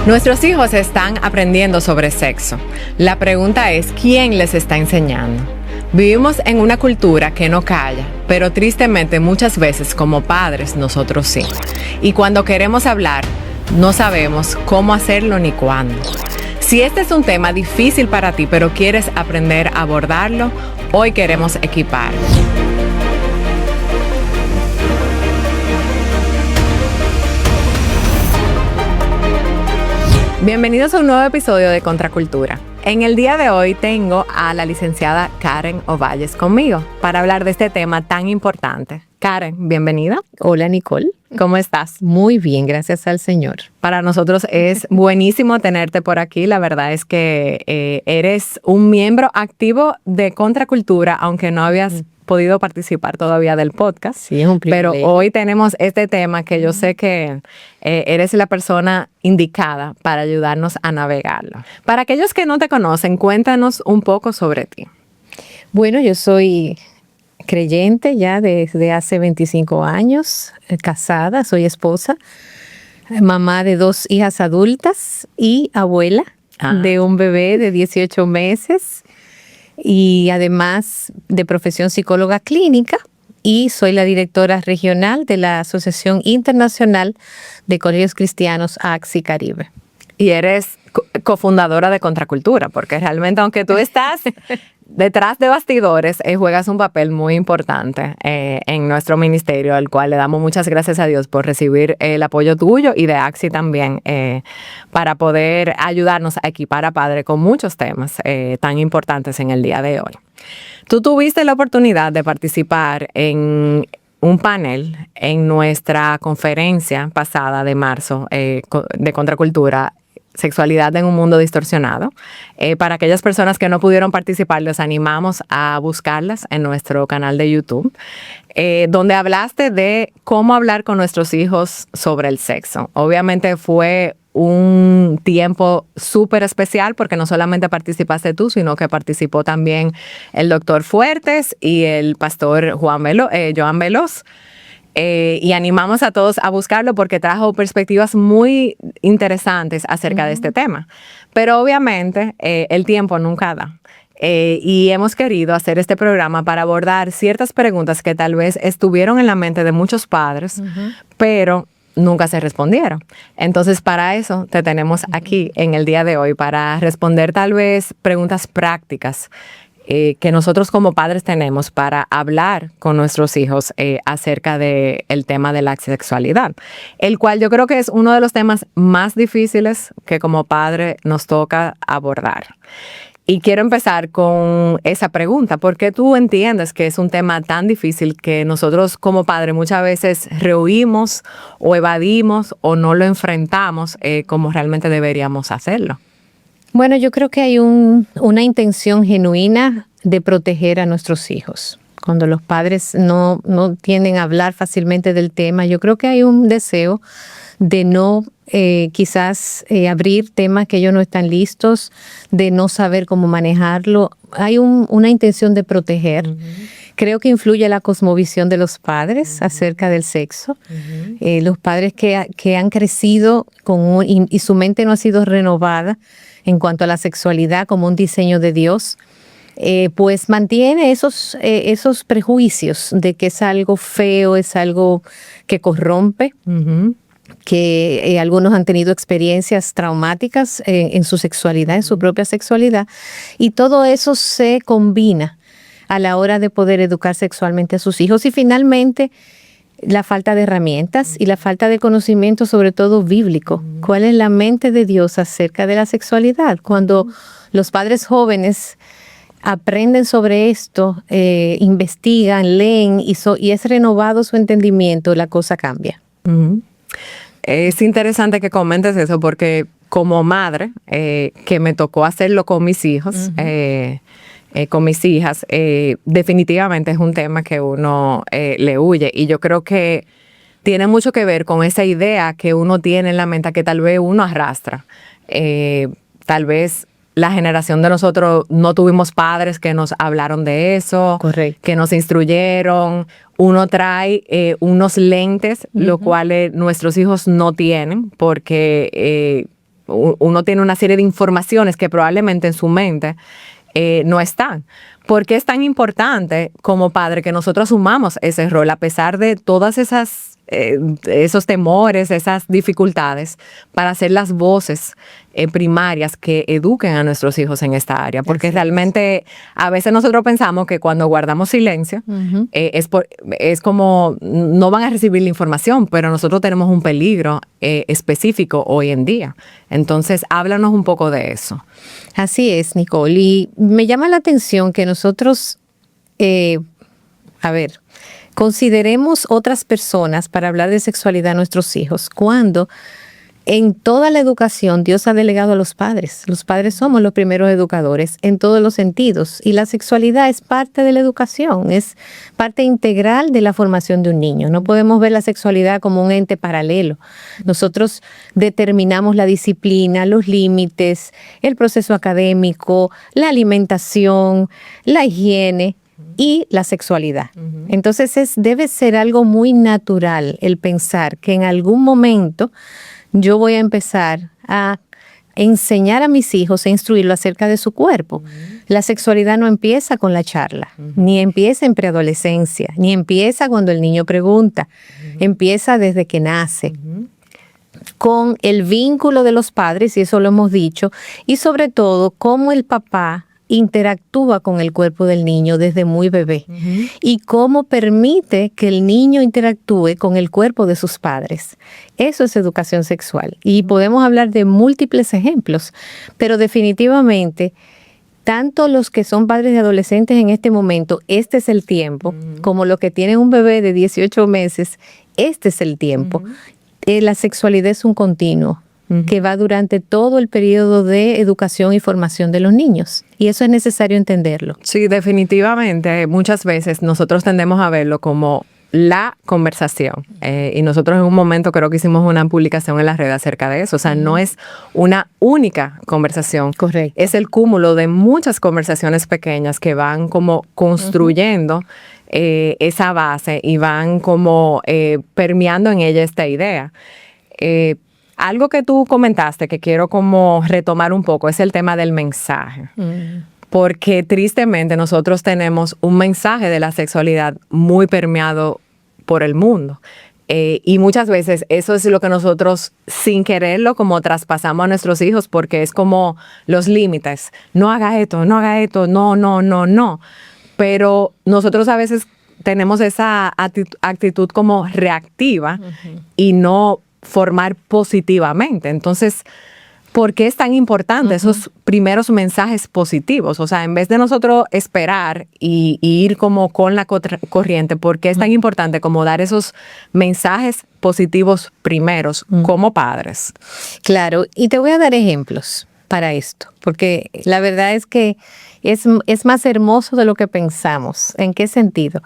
Nuestros hijos están aprendiendo sobre sexo. La pregunta es, ¿quién les está enseñando? Vivimos en una cultura que no calla, pero tristemente muchas veces como padres nosotros sí. Y cuando queremos hablar, no sabemos cómo hacerlo ni cuándo. Si este es un tema difícil para ti, pero quieres aprender a abordarlo, hoy queremos equiparte. Bienvenidos a un nuevo episodio de Contracultura. En el día de hoy tengo a la licenciada Karen Ovalles conmigo para hablar de este tema tan importante. Karen, bienvenida. Hola, Nicole. ¿Cómo estás? Muy bien, gracias al Señor. Para nosotros es buenísimo tenerte por aquí. La verdad es que eres un miembro activo de Contracultura, aunque no habías podido participar todavía del podcast. Sí, es un privilegio. Pero hoy tenemos este tema que yo sé que eres la persona indicada para ayudarnos a navegarlo. Para aquellos que no te conocen, cuéntanos un poco sobre ti. Bueno, yo soy creyente ya desde hace 25 años, casada, soy esposa, mamá de 2 hijas adultas y abuela de un bebé de 18 meses. Y además de profesión psicóloga clínica, y soy la directora regional de la Asociación Internacional de Colegios Cristianos AXI Caribe. Y eres cofundadora de Contracultura, porque realmente aunque tú estás detrás de bastidores, juegas un papel muy importante en nuestro ministerio, al cual le damos muchas gracias a Dios por recibir el apoyo tuyo y de AXI también, para poder ayudarnos a equipar a padres con muchos temas tan importantes en el día de hoy. Tú tuviste la oportunidad de participar en un panel en nuestra conferencia pasada de marzo de Contracultura, Sexualidad en un mundo distorsionado. Para aquellas personas que no pudieron participar, les animamos a buscarlas en nuestro canal de YouTube, donde hablaste de cómo hablar con nuestros hijos sobre el sexo. Obviamente fue un tiempo súper especial porque no solamente participaste tú, sino que participó también el doctor Fuertes y el pastor Joan Veloz. Y animamos a todos a buscarlo porque trajo perspectivas muy interesantes acerca de este tema. Pero obviamente el tiempo nunca da. Y hemos querido hacer este programa para abordar ciertas preguntas que tal vez estuvieron en la mente de muchos padres, pero nunca se respondieron. Entonces, para eso te tenemos aquí en el día de hoy, para responder tal vez preguntas prácticas que nosotros como padres tenemos para hablar con nuestros hijos acerca del tema de la sexualidad, el cual yo creo que es uno de los temas más difíciles que como padre nos toca abordar. Y quiero empezar con esa pregunta. ¿Por qué tú entiendes que es un tema tan difícil que nosotros como padres muchas veces rehuimos o evadimos o no lo enfrentamos como realmente deberíamos hacerlo? Bueno, yo creo que hay una intención genuina de proteger a nuestros hijos. Cuando los padres no tienden a hablar fácilmente del tema, yo creo que hay un deseo de no quizás abrir temas que ellos no están listos, de no saber cómo manejarlo. Hay una intención de proteger. Creo que influye la cosmovisión de los padres acerca del sexo. Los padres que han crecido y su mente no ha sido renovada en cuanto a la sexualidad como un diseño de Dios, pues mantiene esos prejuicios de que es algo feo, es algo que corrompe, que algunos han tenido experiencias traumáticas en su sexualidad, en su propia sexualidad, y todo eso se combina a la hora de poder educar sexualmente a sus hijos. Y finalmente, la falta de herramientas y la falta de conocimiento, sobre todo bíblico. ¿Cuál es la mente de Dios acerca de la sexualidad? Cuando los padres jóvenes aprenden sobre esto, investigan, leen y es renovado su entendimiento, la cosa cambia. Es interesante que comentes eso porque como madre, que me tocó hacerlo con mis hijos, con mis hijas, definitivamente es un tema que uno le huye. Y yo creo que tiene mucho que ver con esa idea que uno tiene en la mente que tal vez uno arrastra. Tal vez la generación de nosotros no tuvimos padres que nos hablaron de eso, correcto, que nos instruyeron. Uno trae unos lentes, lo cual nuestros hijos no tienen, porque uno tiene una serie de informaciones que probablemente en su mente no están. ¿Por qué es tan importante como padre que nosotros asumamos ese rol a pesar de todas esos temores, esas dificultades, para ser las voces primarias que eduquen a nuestros hijos en esta área? Porque realmente a veces nosotros pensamos que cuando guardamos silencio es como no van a recibir la información, pero nosotros tenemos un peligro específico hoy en día. Entonces, háblanos un poco de eso. Así es, Nicole. Y me llama la atención que nosotros, consideremos otras personas para hablar de sexualidad a nuestros hijos, cuando en toda la educación Dios ha delegado a los padres. Los padres somos los primeros educadores en todos los sentidos, y la sexualidad es parte de la educación, es parte integral de la formación de un niño. No podemos ver la sexualidad como un ente paralelo. Nosotros determinamos la disciplina, los límites, el proceso académico, la alimentación, la higiene y la sexualidad. Entonces debe ser algo muy natural el pensar que en algún momento yo voy a empezar a enseñar a mis hijos, a instruirlos acerca de su cuerpo. La sexualidad no empieza con la charla, ni empieza en preadolescencia, ni empieza cuando el niño pregunta. Empieza desde que nace, con el vínculo de los padres, y eso lo hemos dicho, y sobre todo cómo el papá interactúa con el cuerpo del niño desde muy bebé y cómo permite que el niño interactúe con el cuerpo de sus padres. Eso es educación sexual, y podemos hablar de múltiples ejemplos, pero definitivamente tanto los que son padres de adolescentes en este momento, este es el tiempo, como los que tienen un bebé de 18 meses, este es el tiempo. La sexualidad es un continuo que va durante todo el periodo de educación y formación de los niños. Y eso es necesario entenderlo. Sí, definitivamente. Muchas veces nosotros tendemos a verlo como la conversación. Y nosotros en un momento creo que hicimos una publicación en las redes acerca de eso. O sea, no es una única conversación. Correcto. Es el cúmulo de muchas conversaciones pequeñas que van como construyendo esa base y van como permeando en ella esta idea. Algo que tú comentaste que quiero como retomar un poco es el tema del mensaje. Porque tristemente nosotros tenemos un mensaje de la sexualidad muy permeado por el mundo. Y muchas veces eso es lo que nosotros sin quererlo como traspasamos a nuestros hijos, porque es como los límites. No haga esto, no. Pero nosotros a veces tenemos esa actitud como reactiva y no formar positivamente. Entonces, ¿por qué es tan importante esos primeros mensajes positivos? O sea, en vez de nosotros esperar y ir como con la corriente, ¿por qué es tan importante como dar esos mensajes positivos primeros como padres? Claro, y te voy a dar ejemplos para esto, porque la verdad es que es más hermoso de lo que pensamos. ¿En qué sentido?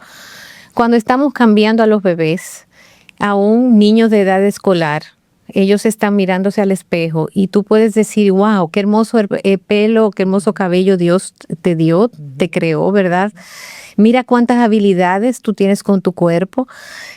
Cuando estamos cambiando a los bebés, a un niño de edad escolar, ellos están mirándose al espejo y tú puedes decir, wow, qué hermoso pelo, qué hermoso cabello Dios te dio, te creó, ¿verdad? Mira cuántas habilidades tú tienes con tu cuerpo.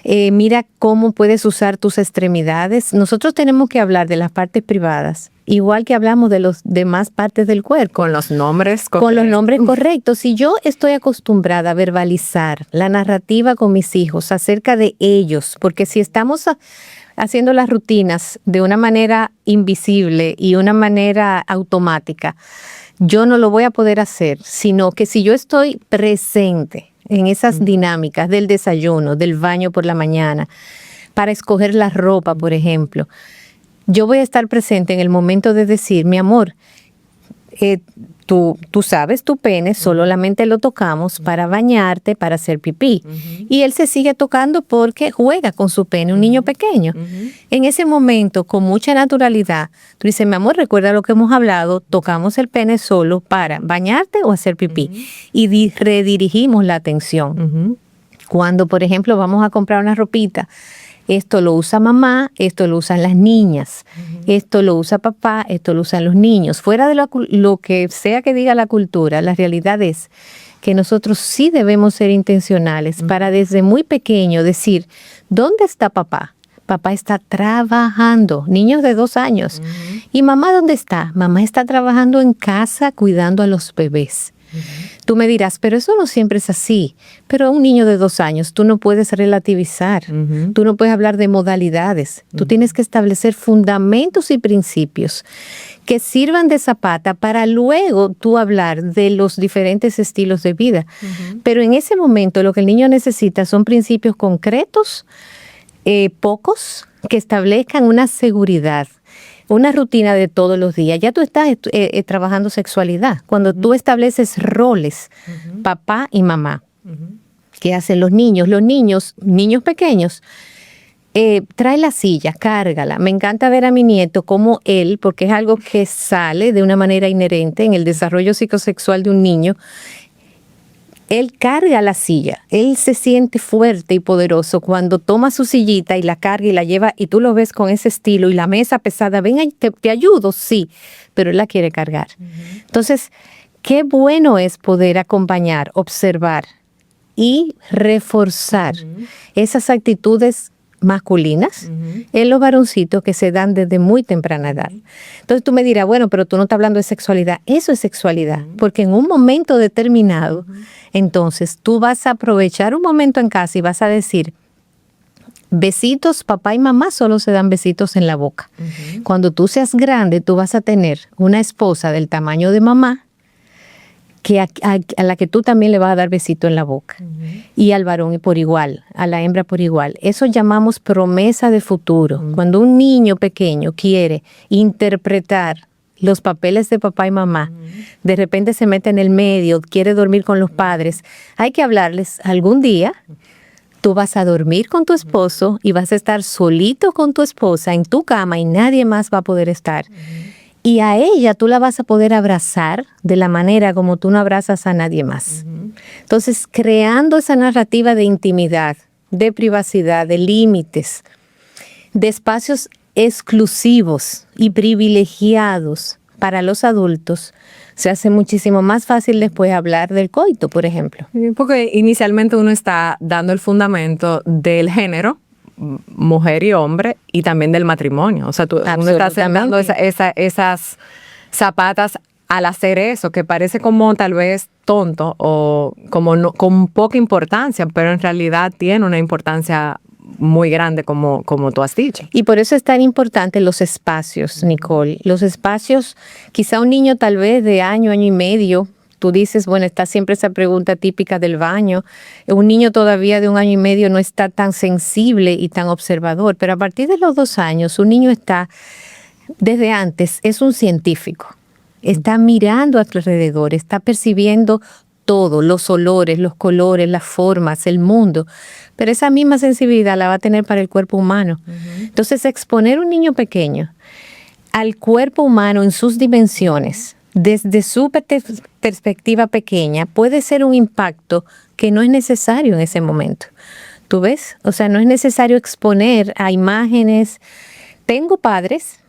Mira cómo puedes usar tus extremidades. Nosotros tenemos que hablar de las partes privadas, igual que hablamos de las demás partes del cuerpo. Con los nombres correctos. Con los nombres correctos. Si yo estoy acostumbrada a verbalizar la narrativa con mis hijos acerca de ellos, porque si estamos haciendo las rutinas de una manera invisible y una manera automática, yo no lo voy a poder hacer, sino que si yo estoy presente en esas dinámicas del desayuno, del baño por la mañana, para escoger la ropa, por ejemplo, yo voy a estar presente en el momento de decir, mi amor, tú sabes, tu pene solamente lo tocamos para bañarte, para hacer pipí. Y él se sigue tocando porque juega con su pene, un niño pequeño. En ese momento, con mucha naturalidad, tú dices, mi amor, recuerda lo que hemos hablado, tocamos el pene solo para bañarte o hacer pipí. Y redirigimos la atención. Cuando, por ejemplo, vamos a comprar una ropita, esto lo usa mamá, esto lo usan las niñas, esto lo usa papá, esto lo usan los niños. Fuera de lo que sea que diga la cultura, la realidad es que nosotros sí debemos ser intencionales para desde muy pequeño decir, ¿dónde está papá? papá está trabajando. Niños de 2 años. ¿Y mamá dónde está? Mamá está trabajando en casa cuidando a los bebés. Tú me dirás, pero eso no siempre es así. Pero a un niño de 2 años tú no puedes relativizar. Tú no puedes hablar de modalidades. Tú tienes que establecer fundamentos y principios que sirvan de zapata para luego tú hablar de los diferentes estilos de vida. Pero en ese momento lo que el niño necesita son principios concretos, pocos, que establezcan una seguridad, una rutina de todos los días. Ya tú estás trabajando sexualidad. Cuando tú estableces roles, papá y mamá, ¿qué hacen los niños? Los niños pequeños, trae la silla, cárgala. Me encanta ver a mi nieto como él, porque es algo que sale de una manera inherente en el desarrollo psicosexual de un niño. Él carga la silla, él se siente fuerte y poderoso cuando toma su sillita y la carga y la lleva, y tú lo ves con ese estilo, y la mesa pesada, ven, te ayudo, sí, pero él la quiere cargar. Entonces, qué bueno es poder acompañar, observar y reforzar esas actitudes masculinas en los varoncitos que se dan desde muy temprana edad. Entonces tú me dirás, bueno, pero tú no estás hablando de sexualidad. Eso es sexualidad, porque en un momento determinado, entonces tú vas a aprovechar un momento en casa y vas a decir, besitos, papá y mamá solo se dan besitos en la boca. Cuando tú seas grande, tú vas a tener una esposa del tamaño de mamá, que a la que tú también le vas a dar besito en la boca. Y al varón por igual, a la hembra por igual. Eso llamamos promesa de futuro. Cuando un niño pequeño quiere interpretar los papeles de papá y mamá, de repente se mete en el medio, quiere dormir con los padres, hay que hablarles algún día. Tú vas a dormir con tu esposo y vas a estar solito con tu esposa en tu cama y nadie más va a poder estar. Y a ella tú la vas a poder abrazar de la manera como tú no abrazas a nadie más. Entonces, creando esa narrativa de intimidad, de privacidad, de límites, de espacios exclusivos y privilegiados para los adultos, se hace muchísimo más fácil después hablar del coito, por ejemplo. Porque inicialmente uno está dando el fundamento del género, mujer y hombre, y también del matrimonio. O sea, uno está sembrando esas zapatas al hacer eso, que parece como tal vez tonto o como no, con poca importancia, pero en realidad tiene una importancia muy grande, como tú has dicho. Y por eso es tan importante los espacios, Nicole. Los espacios, quizá un niño tal vez de año y medio, tú dices, bueno, está siempre esa pregunta típica del baño. Un niño todavía de 1 año y medio no está tan sensible y tan observador, pero a partir de los 2 años, un niño está, desde antes, es un científico. Está mirando a tu alrededor, está percibiendo todo, los olores, los colores, las formas, el mundo. Pero esa misma sensibilidad la va a tener para el cuerpo humano. Entonces, exponer a un niño pequeño al cuerpo humano en sus dimensiones, desde su perspectiva pequeña, puede ser un impacto que no es necesario en ese momento. ¿Tú ves? O sea, no es necesario exponer a imágenes. Tengo padres,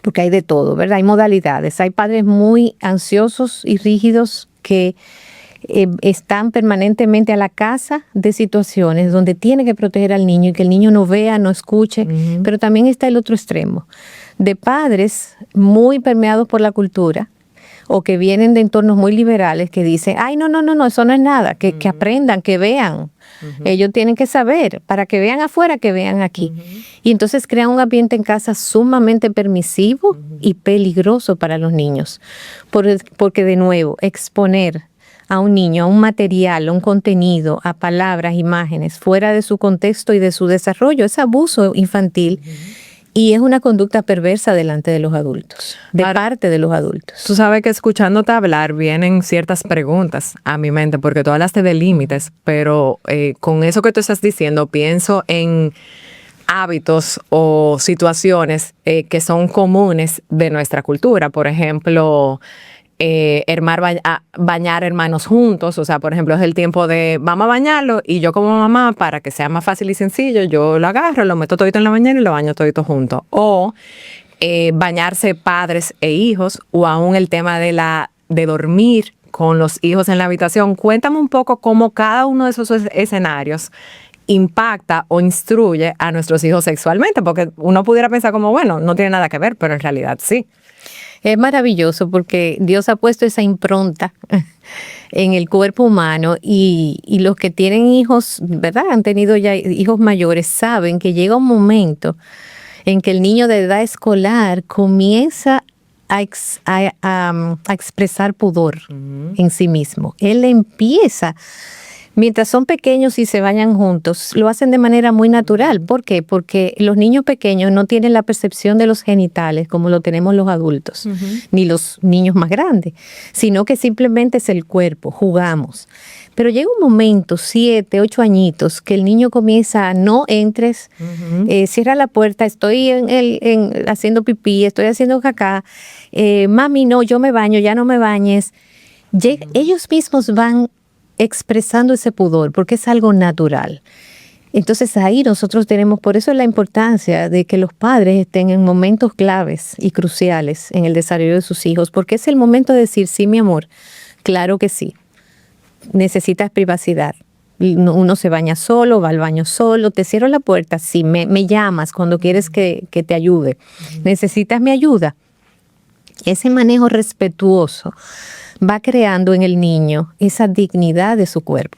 porque hay de todo, ¿verdad? Hay modalidades. Hay padres muy ansiosos y rígidos que están permanentemente a la caza de situaciones donde tiene que proteger al niño y que el niño no vea, no escuche. Pero también está el otro extremo, de padres muy permeados por la cultura, o que vienen de entornos muy liberales que dicen, ay, no, eso no es nada, que aprendan, que vean. Ellos tienen que saber, para que vean afuera, que vean aquí. Y entonces crean un ambiente en casa sumamente permisivo y peligroso para los niños. Porque de nuevo, exponer a un niño, a un material, a un contenido, a palabras, imágenes, fuera de su contexto y de su desarrollo, es abuso infantil. Y es una conducta perversa delante de los adultos, parte de los adultos. Tú sabes que escuchándote hablar vienen ciertas preguntas a mi mente, porque tú hablaste de límites, pero con eso que tú estás diciendo, pienso en hábitos o situaciones que son comunes de nuestra cultura. Por ejemplo, bañar hermanos juntos. O sea, por ejemplo, es el tiempo de vamos a bañarlo y yo como mamá, para que sea más fácil y sencillo, yo lo agarro, lo meto todito en la bañera y lo baño todito juntos. O bañarse padres e hijos, o aún el tema de dormir con los hijos en la habitación. Cuéntame un poco cómo cada uno de esos escenarios impacta o instruye a nuestros hijos sexualmente, porque uno pudiera pensar como, bueno, no tiene nada que ver, pero en realidad sí. Es maravilloso porque Dios ha puesto esa impronta en el cuerpo humano y los que tienen hijos, ¿verdad? Han tenido ya hijos mayores, saben que llega un momento en que el niño de edad escolar comienza a expresar pudor en sí mismo. Él empieza, mientras son pequeños y se bañan juntos, lo hacen de manera muy natural. ¿Por qué? Porque los niños pequeños no tienen la percepción de los genitales como lo tenemos los adultos, ni los niños más grandes, sino que simplemente es el cuerpo, jugamos. Pero llega un momento, 7, 8 añitos, que el niño comienza a no entres, cierra la puerta, estoy haciendo pipí, estoy haciendo caca, mami no, yo me baño, ya no me bañes. Ellos mismos van expresando ese pudor, porque es algo natural. Entonces ahí nosotros tenemos, por eso es la importancia de que los padres estén en momentos claves y cruciales en el desarrollo de sus hijos, porque es el momento de decir, sí, mi amor, claro que sí, necesitas privacidad. Uno se baña solo, va al baño solo, te cierro la puerta, sí, me llamas cuando quieres que te ayude. ¿Necesitas mi ayuda? Ese manejo respetuoso va creando en el niño esa dignidad de su cuerpo.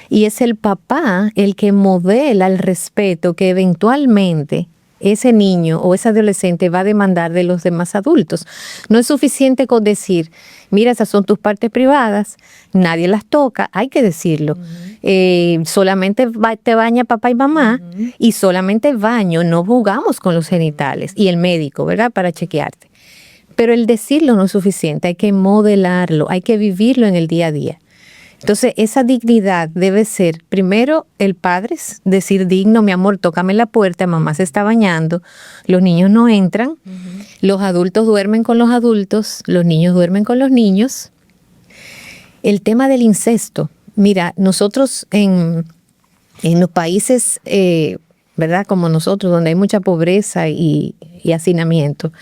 Y es el papá el que modela el respeto que eventualmente ese niño o ese adolescente va a demandar de los demás adultos. No es suficiente con decir, mira, esas son tus partes privadas, nadie las toca, hay que decirlo. Solamente te baña papá y mamá y solamente baño, no jugamos con los genitales. Y el médico, ¿verdad? Para chequearte. Pero el decirlo no es suficiente, hay que modelarlo, hay que vivirlo en el día a día. Entonces, esa dignidad debe ser, primero, el padre, decir digno, mi amor, tócame la puerta, mamá se está bañando, los niños no entran, los adultos duermen con los adultos, los niños duermen con los niños. El tema del incesto, mira, nosotros en los países, ¿verdad? Como nosotros, donde hay mucha pobreza y hacinamiento,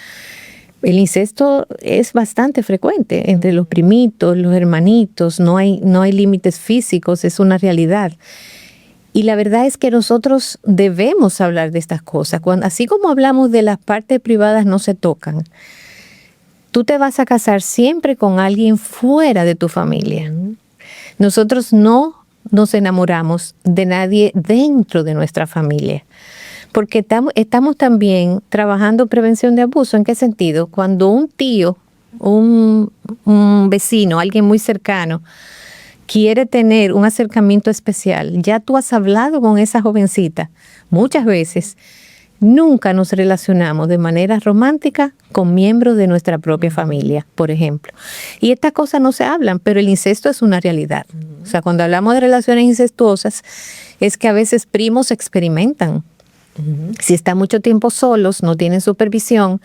el incesto es bastante frecuente entre los primitos, los hermanitos, no hay límites físicos, es una realidad. Y la verdad es que nosotros debemos hablar de estas cosas. Así como hablamos de las partes privadas no se tocan, tú te vas a casar siempre con alguien fuera de tu familia. Nosotros no nos enamoramos de nadie dentro de nuestra familia. Porque estamos también trabajando prevención de abuso. ¿En qué sentido? Cuando un tío, un vecino, alguien muy cercano, quiere tener un acercamiento especial, ya tú has hablado con esa jovencita muchas veces. Nunca nos relacionamos de manera romántica con miembros de nuestra propia familia, por ejemplo. Y estas cosas no se hablan, pero el incesto es una realidad. O sea, cuando hablamos de relaciones incestuosas, es que a veces primos experimentan. Si están mucho tiempo solos, no tienen supervisión,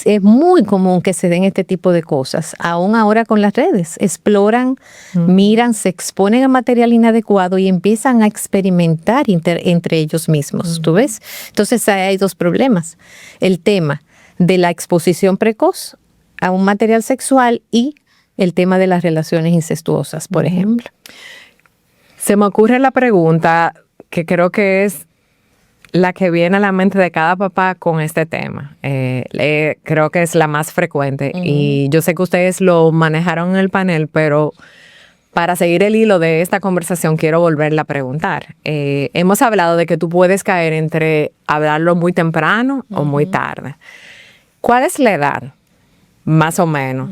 es muy común que se den este tipo de cosas. Aún ahora con las redes, exploran, miran, se exponen a material inadecuado y empiezan a experimentar entre ellos mismos. ¿Tú ves? Entonces hay dos problemas. El tema de la exposición precoz a un material sexual y el tema de las relaciones incestuosas, por ejemplo. Se me ocurre la pregunta que creo que es la que viene a la mente de cada papá con este tema. Creo que es la más frecuente. Y yo sé que ustedes lo manejaron en el panel, pero para seguir el hilo de esta conversación quiero volverla a preguntar. Hemos hablado de que tú puedes caer entre hablarlo muy temprano o muy tarde. ¿Cuál es la edad, más o menos,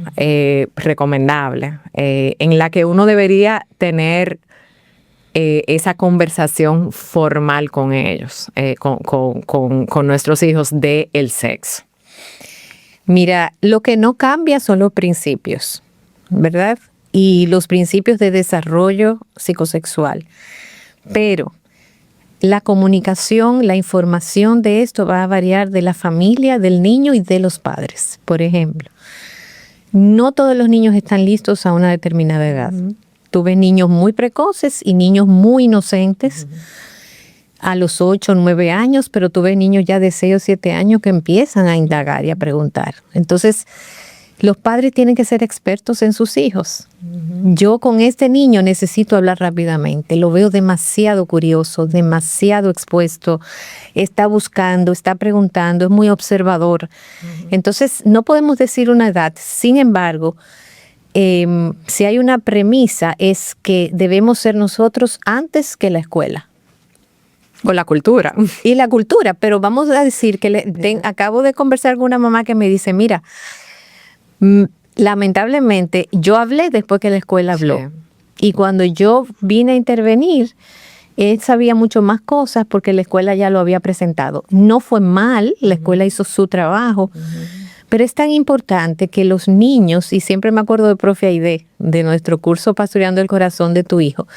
recomendable en la que uno debería tener esa conversación formal con ellos, con nuestros hijos del sexo? Mira, lo que no cambia son los principios, ¿verdad? Y los principios de desarrollo psicosexual. Pero la comunicación, la información de esto va a variar de la familia, del niño y de los padres. Por ejemplo, no todos los niños están listos a una determinada edad. Tuve niños muy precoces y niños muy inocentes a los 8 o 9 años, pero tuve niños ya de 6 o 7 años que empiezan a indagar y a preguntar. Entonces, Los padres tienen que ser expertos en sus hijos. Yo con este niño necesito hablar rápidamente. Lo veo demasiado curioso, demasiado expuesto. Está buscando, está preguntando, es muy observador. Entonces, no podemos decir una edad. Sin embargo, si hay una premisa, es que debemos ser nosotros antes que la escuela. O la cultura. Y la cultura, pero vamos a decir que acabo de conversar con una mamá que me dice, mira, lamentablemente yo hablé después que la escuela habló. Sí. Y cuando yo vine a intervenir, él sabía mucho más cosas porque la escuela ya lo había presentado. No fue mal, la escuela hizo su trabajo, pero es tan importante que los niños, y siempre me acuerdo de profe Aide, de nuestro curso Pastoreando el Corazón de tu Hijo,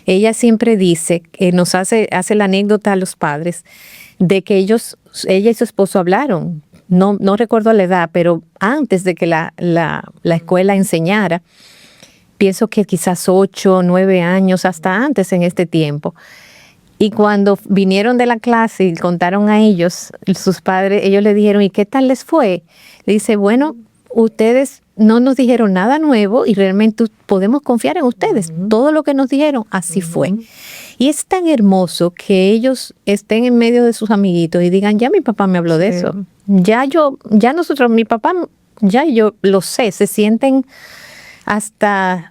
ella siempre dice, nos hace la anécdota a los padres, de que ella y su esposo hablaron. No recuerdo la edad, pero antes de que la escuela enseñara, pienso que quizás 8, 9 años, hasta antes en este tiempo. Y cuando vinieron de la clase y contaron a ellos, sus padres, ellos le dijeron, ¿y qué tal les fue? Le dice, bueno, ustedes no nos dijeron nada nuevo y realmente podemos confiar en ustedes. Todo lo que nos dijeron, así fue. Y es tan hermoso que ellos estén en medio de sus amiguitos y digan, ya mi papá me habló de eso. Mi papá, ya yo lo sé, se sienten hasta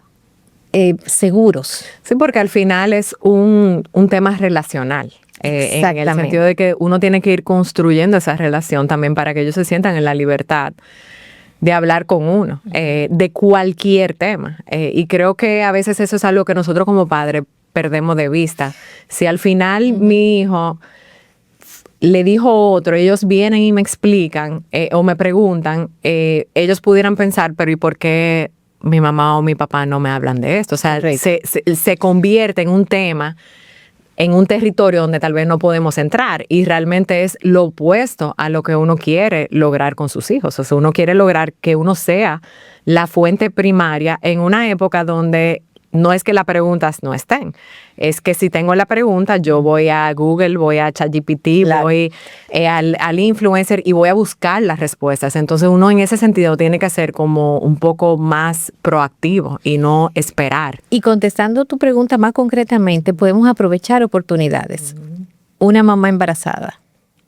seguros. Sí, porque al final es un tema relacional. En el sentido de que uno tiene que ir construyendo esa relación también para que ellos se sientan en la libertad de hablar con uno, de cualquier tema. Y creo que a veces eso es algo que nosotros como padres perdemos de vista. Si al final mi hijo le dijo otro, ellos vienen y me explican o me preguntan, ellos pudieran pensar, pero ¿y por qué mi mamá o mi papá no me hablan de esto? O sea, se convierte en un tema, en un territorio donde tal vez no podemos entrar y realmente es lo opuesto a lo que uno quiere lograr con sus hijos. O sea, uno quiere lograr que uno sea la fuente primaria en una época donde no es que las preguntas no estén, es que si tengo la pregunta, yo voy a Google, voy a ChatGPT, voy al influencer y voy a buscar las respuestas. Entonces uno en ese sentido tiene que ser como un poco más proactivo y no esperar. Y contestando tu pregunta más concretamente, podemos aprovechar oportunidades. Una mamá embarazada,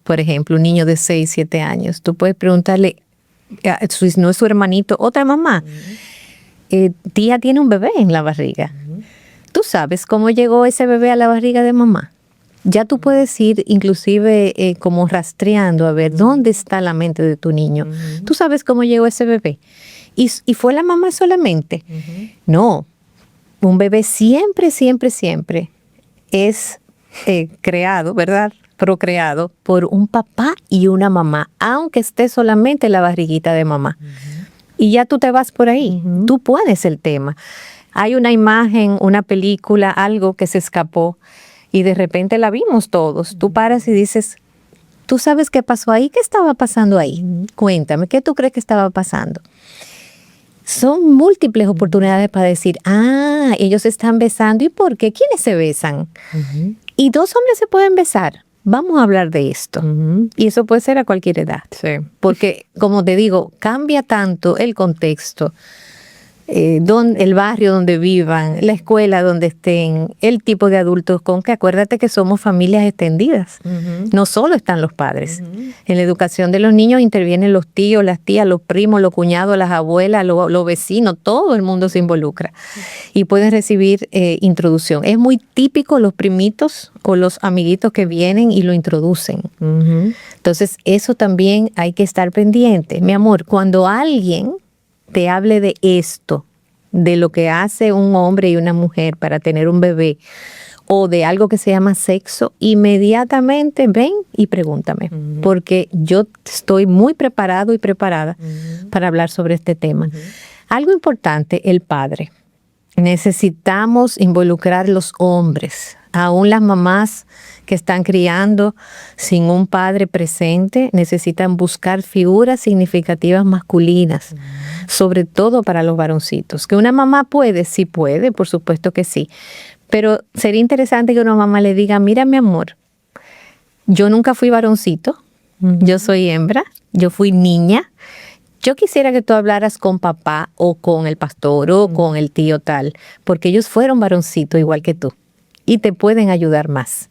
por ejemplo, un niño de 6, 7 años, tú puedes preguntarle, si no es su hermanito, otra mamá, tía tiene un bebé en la barriga. ¿Tú sabes cómo llegó ese bebé a la barriga de mamá? Ya tú puedes ir inclusive como rastreando a ver dónde está la mente de tu niño. ¿Tú sabes cómo llegó ese bebé? ¿Y fue la mamá solamente? No. Un bebé siempre es creado, ¿verdad? Procreado por un papá y una mamá, aunque esté solamente en la barriguita de mamá. Y ya tú te vas por ahí, tú pones el tema. Hay una imagen, una película, algo que se escapó y de repente la vimos todos. Tú paras y dices, ¿tú sabes qué pasó ahí? ¿Qué estaba pasando ahí? Cuéntame, ¿qué tú crees que estaba pasando? Son múltiples oportunidades para decir, ellos se están besando. ¿Y por qué? ¿Quiénes se besan? Y 2 hombres se pueden besar. Vamos a hablar de esto. Y eso puede ser a cualquier edad. Sí. Porque, como te digo, cambia tanto el contexto, el barrio donde vivan, la escuela donde estén, el tipo de adultos con que acuérdate que somos familias extendidas. No solo están los padres. En la educación de los niños intervienen los tíos, las tías, los primos, los cuñados, las abuelas, los vecinos, todo el mundo se involucra. Y pueden recibir introducción. Es muy típico los primitos o los amiguitos que vienen y lo introducen. Entonces, eso también hay que estar pendiente. Mi amor, cuando alguien te hable de esto, de lo que hace un hombre y una mujer para tener un bebé, o de algo que se llama sexo, inmediatamente ven y pregúntame, porque yo estoy muy preparado y preparada para hablar sobre este tema. Algo importante, el padre. Necesitamos involucrar los hombres, aún las mamás que están criando sin un padre presente, necesitan buscar figuras significativas masculinas, sobre todo para los varoncitos. ¿Que una mamá puede? Sí puede, por supuesto que sí. Pero sería interesante que una mamá le diga, mira mi amor, yo nunca fui varoncito, yo soy hembra, yo fui niña, yo quisiera que tú hablaras con papá o con el pastor o con el tío tal, porque ellos fueron varoncitos igual que tú y te pueden ayudar más.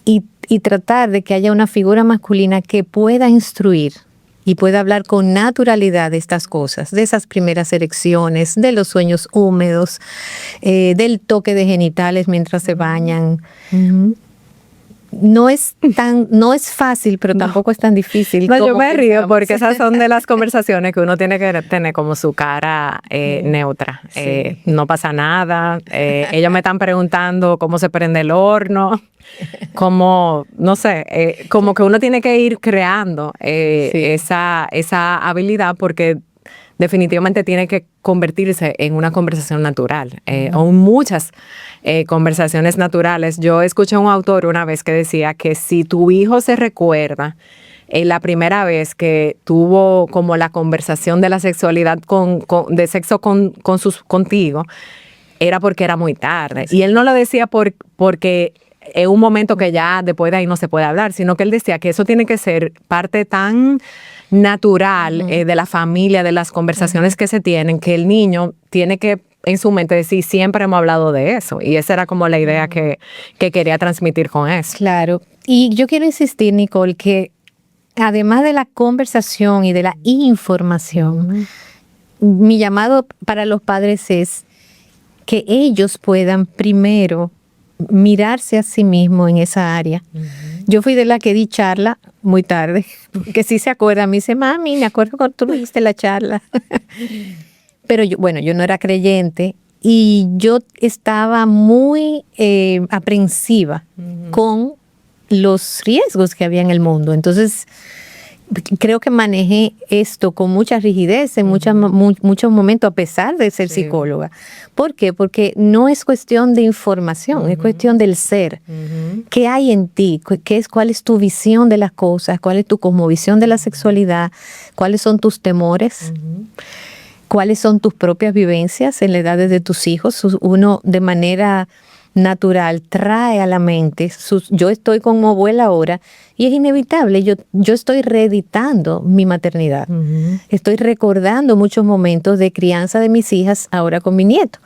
Y tratar de que haya una figura masculina que pueda instruir y pueda hablar con naturalidad de estas cosas, de esas primeras erecciones, de los sueños húmedos, del toque de genitales mientras se bañan. No es fácil, pero tampoco es tan difícil. No, yo me río porque esas son de las conversaciones que uno tiene que tener como su cara neutra. Sí. No pasa nada. Ellos me están preguntando cómo se prende el horno, cómo, no sé, como que uno tiene que ir creando esa habilidad porque definitivamente tiene que convertirse en una conversación natural o en muchas conversaciones naturales. Yo escuché a un autor una vez que decía que si tu hijo se recuerda la primera vez que tuvo como la conversación de la sexualidad de sexo contigo, era porque era muy tarde. Sí. Y él no lo decía porque es un momento que ya después de ahí no se puede hablar, sino que él decía que eso tiene que ser parte tan natural de la familia, de las conversaciones que se tienen, que el niño tiene que en su mente decir, siempre hemos hablado de eso. Y esa era como la idea que quería transmitir con eso. Claro. Y yo quiero insistir, Nicole, que además de la conversación y de la información, mi llamado para los padres es que ellos puedan primero mirarse a sí mismos en esa área. Yo fui de la que di charla muy tarde, que sí se acuerda, me dice, mami, me acuerdo cuando tú me diste la charla. Pero yo no era creyente y yo estaba muy aprensiva con los riesgos que había en el mundo. Entonces, creo que manejé esto con mucha rigidez en muchos momentos, a pesar de ser psicóloga. ¿Por qué? Porque no es cuestión de información, es cuestión del ser. ¿Qué hay en ti? ¿Cuál es tu visión de las cosas? ¿Cuál es tu cosmovisión de la sexualidad? ¿Cuáles son tus temores? ¿Cuáles son tus propias vivencias en la edad de tus hijos? Uno de manera natural trae a la mente, yo estoy como abuela ahora y es inevitable, yo estoy reeditando mi maternidad, estoy recordando muchos momentos de crianza de mis hijas ahora con mi nieto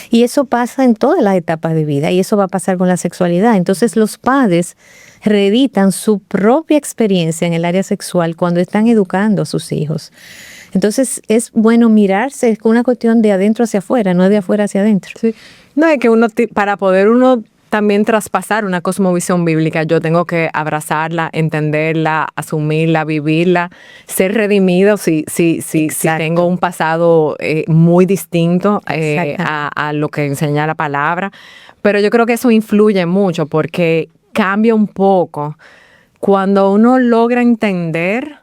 y eso pasa en todas las etapas de vida y eso va a pasar con la sexualidad. Entonces los padres reeditan su propia experiencia en el área sexual cuando están educando a sus hijos. Entonces es bueno mirarse, es una cuestión de adentro hacia afuera, no de afuera hacia adentro. Sí. No, es que para poder uno también traspasar una cosmovisión bíblica, yo tengo que abrazarla, entenderla, asumirla, vivirla, ser redimido si tengo un pasado muy distinto a lo que enseña la palabra. Pero yo creo que eso influye mucho porque cambia un poco cuando uno logra entender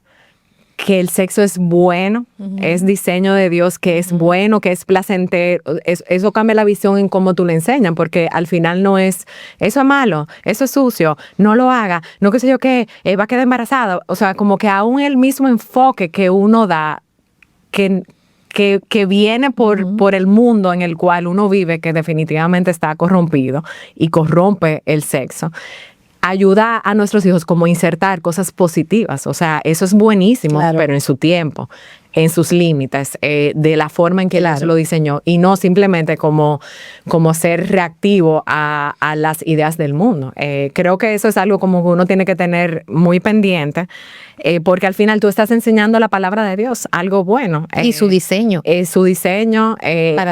que el sexo es bueno, es diseño de Dios, que es bueno, que es placentero. Eso cambia la visión en cómo tú le enseñas, porque al final no es, eso es malo, eso es sucio, no lo haga, no qué sé yo qué, va a quedar embarazada. O sea, como que aún el mismo enfoque que uno da, que viene por el mundo en el cual uno vive, que definitivamente está corrompido y corrompe el sexo, ayuda a nuestros hijos como a insertar cosas positivas. O sea, eso es buenísimo, claro, pero en su tiempo, en sus límites, de la forma en que Dios lo diseñó y no simplemente como ser reactivo a las ideas del mundo. Creo que eso es algo como que uno tiene que tener muy pendiente, porque al final tú estás enseñando la palabra de Dios, algo bueno. Y su diseño. Su diseño,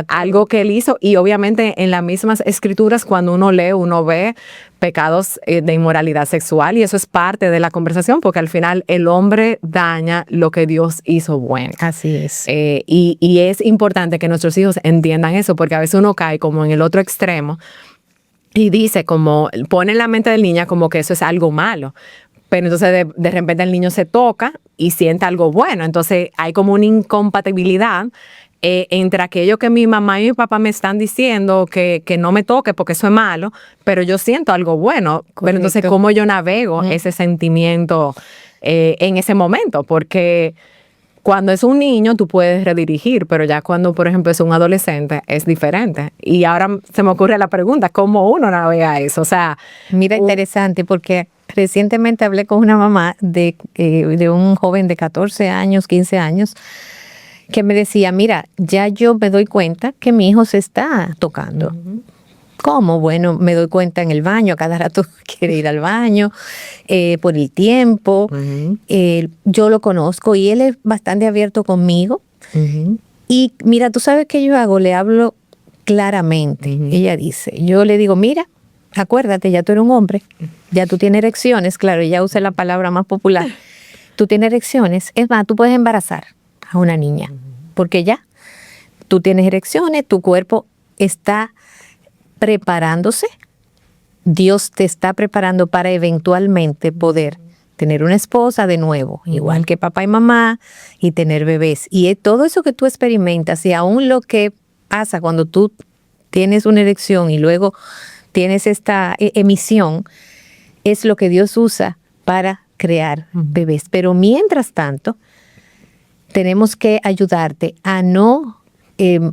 algo que él hizo, y obviamente en las mismas escrituras cuando uno lee, uno ve pecados de inmoralidad sexual y eso es parte de la conversación porque al final el hombre daña lo que Dios hizo bueno. Así es. Y es importante que nuestros hijos entiendan eso porque a veces uno cae como en el otro extremo y dice como, pone en la mente del niño como que eso es algo malo. Pero entonces de repente el niño se toca y siente algo bueno. Entonces hay como una incompatibilidad entre aquello que mi mamá y mi papá me están diciendo que no me toque porque eso es malo, pero yo siento algo bueno. Correcto. Pero entonces, ¿cómo yo navego ese sentimiento en ese momento? Porque cuando es un niño tú puedes redirigir, pero ya cuando, por ejemplo, es un adolescente es diferente. Y ahora se me ocurre la pregunta, ¿cómo uno navega eso? O sea, mira, interesante, porque recientemente hablé con una mamá de un joven de 14 años, 15 años, que me decía, mira, ya yo me doy cuenta que mi hijo se está tocando. ¿Cómo? Bueno, me doy cuenta en el baño, a cada rato quiere ir al baño, por el tiempo. Yo lo conozco y él es bastante abierto conmigo. Y mira, tú sabes qué yo hago, le hablo claramente. Ella dice, yo le digo, mira, acuérdate, ya tú eres un hombre, ya tú tienes erecciones, claro, ella usa la palabra más popular. Tú tienes erecciones, es más, tú puedes embarazar a una niña, porque ya tú tienes erecciones, tu cuerpo está preparándose, Dios te está preparando para eventualmente poder tener una esposa de nuevo, igual que papá y mamá, y tener bebés. Y todo eso que tú experimentas, y aún lo que pasa cuando tú tienes una erección y luego tienes esta emisión, es lo que Dios usa para crear bebés. Pero mientras tanto, tenemos que ayudarte a no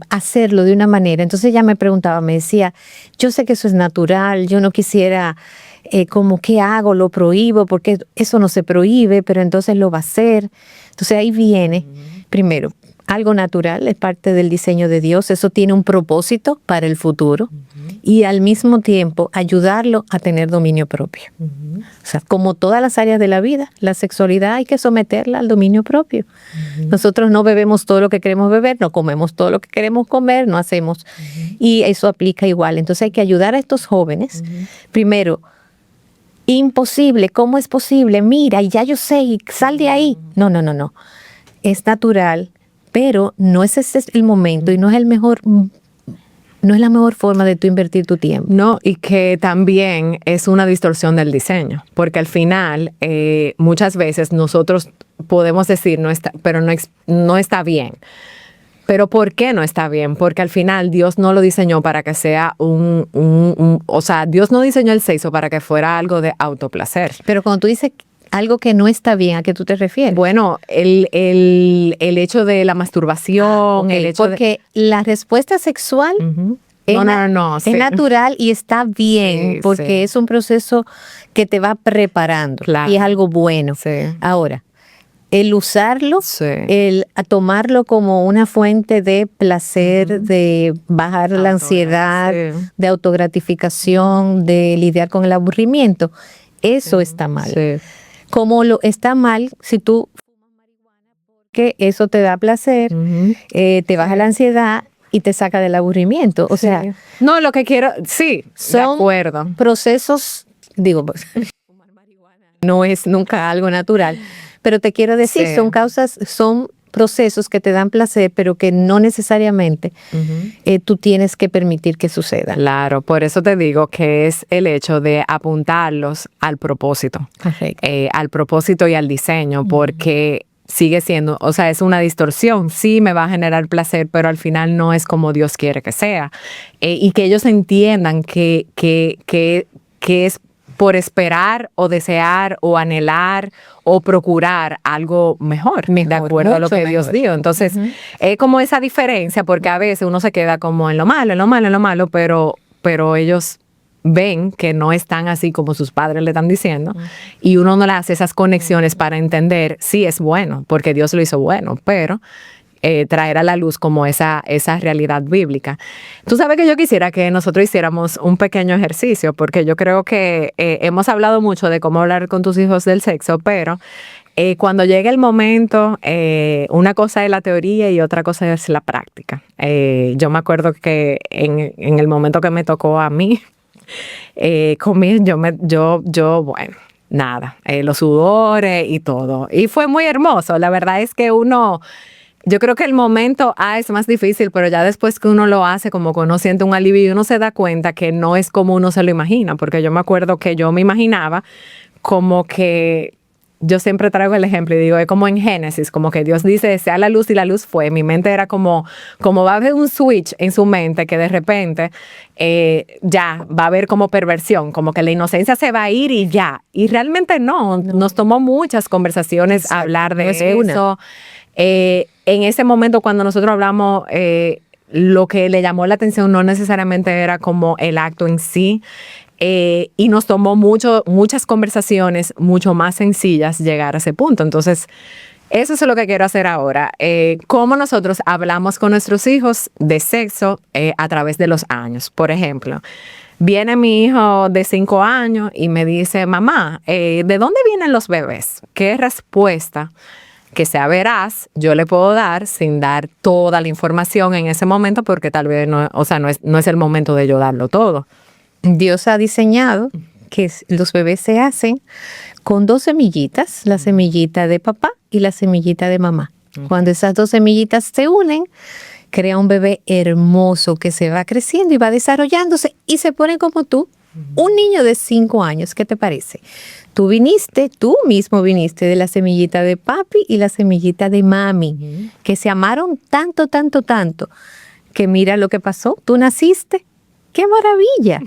hacerlo de una manera. Entonces ella me preguntaba, me decía, yo sé que eso es natural, yo no quisiera, como, ¿qué hago? ¿Lo prohíbo? Porque eso no se prohíbe, pero entonces lo va a hacer. Entonces ahí viene, primero, algo natural, es parte del diseño de Dios, eso tiene un propósito para el futuro y al mismo tiempo ayudarlo a tener dominio propio. O sea, como todas las áreas de la vida, la sexualidad hay que someterla al dominio propio. Nosotros no bebemos todo lo que queremos beber, no comemos todo lo que queremos comer, no hacemos. Y eso aplica igual. Entonces hay que ayudar a estos jóvenes, primero, imposible, ¿cómo es posible? Mira, ya yo sé, sal de ahí. No. Es natural, pero no es ese el momento y no es la mejor forma de tú invertir tu tiempo. No, y que también es una distorsión del diseño, porque al final muchas veces nosotros podemos decir pero no está bien. Pero ¿por qué no está bien? Porque al final Dios no lo diseñó para que sea o sea, Dios no diseñó el sexo para que fuera algo de autoplacer. Pero cuando tú dices algo que no está bien, ¿a qué tú te refieres? Bueno, el hecho de la masturbación, Okay, el hecho porque la respuesta sexual es natural y está bien, porque es un proceso que te va preparando y es algo bueno. Ahora, el usarlo, el tomarlo como una fuente de placer, de bajar la ansiedad, de autogratificación, de lidiar con el aburrimiento, eso está mal. Como está mal si tú fumas marihuana, porque eso te da placer, te baja la ansiedad y te saca del aburrimiento. O sea, no, lo que quiero, son de acuerdo. Procesos, digo, fumar marihuana no es nunca algo natural, pero te quiero decir, son procesos que te dan placer, pero que no necesariamente tú tienes que permitir que suceda. Claro, por eso te digo que es el hecho de apuntarlos al propósito, al propósito y al diseño, porque sigue siendo, o sea, es una distorsión, sí me va a generar placer, pero al final no es como Dios quiere que sea. Y que ellos entiendan que es por esperar o desear o anhelar o procurar algo mejor de acuerdo a lo que Dios dio. Entonces, es como esa diferencia, porque a veces uno se queda como en lo malo, pero ellos ven que no están así como sus padres le están diciendo, y uno no le hace esas conexiones para entender, sí es bueno, porque Dios lo hizo bueno, pero traer a la luz como esa realidad bíblica. Tú sabes que yo quisiera que nosotros hiciéramos un pequeño ejercicio, porque yo creo que hemos hablado mucho de cómo hablar con tus hijos del sexo, pero cuando llegue el momento, una cosa es la teoría y otra cosa es la práctica. Yo me acuerdo que en el momento que me tocó a mí, bueno, nada, los sudores y todo. Y fue muy hermoso. La verdad es que yo creo que el momento es más difícil, pero ya después que uno lo hace, como que uno siente un alivio y uno se da cuenta que no es como uno se lo imagina, porque yo me acuerdo que yo me imaginaba como que, yo siempre traigo el ejemplo y digo, es como en Génesis, como que Dios dice, sea la luz y la luz fue. Mi mente era como va a haber un switch en su mente que de repente ya va a haber como perversión, como que la inocencia se va a ir y ya. Y realmente no. Nos tomó muchas conversaciones hablar de eso. En ese momento cuando nosotros hablamos, lo que le llamó la atención no necesariamente era como el acto en sí, y nos tomó muchas conversaciones mucho más sencillas llegar a ese punto. Entonces, Eso es lo que quiero hacer ahora. Cómo nosotros hablamos con nuestros hijos de sexo a través de los años. Por ejemplo, viene mi hijo de 5 años y me dice, mamá, ¿de dónde vienen los bebés? ¿Qué respuesta que sea veraz yo le puedo dar sin dar toda la información en ese momento? Porque tal vez no es el momento de yo darlo todo. Dios ha diseñado que los bebés se hacen con 2 semillitas, la semillita de papá y la semillita de mamá. Cuando esas 2 semillitas se unen, crea un bebé hermoso que se va creciendo y va desarrollándose y se pone como tú, un niño de 5 años. ¿Qué te parece? Tú mismo viniste de la semillita de papi y la semillita de mami, que se amaron tanto, tanto, tanto, que mira lo que pasó. Tú naciste. ¡Qué maravilla!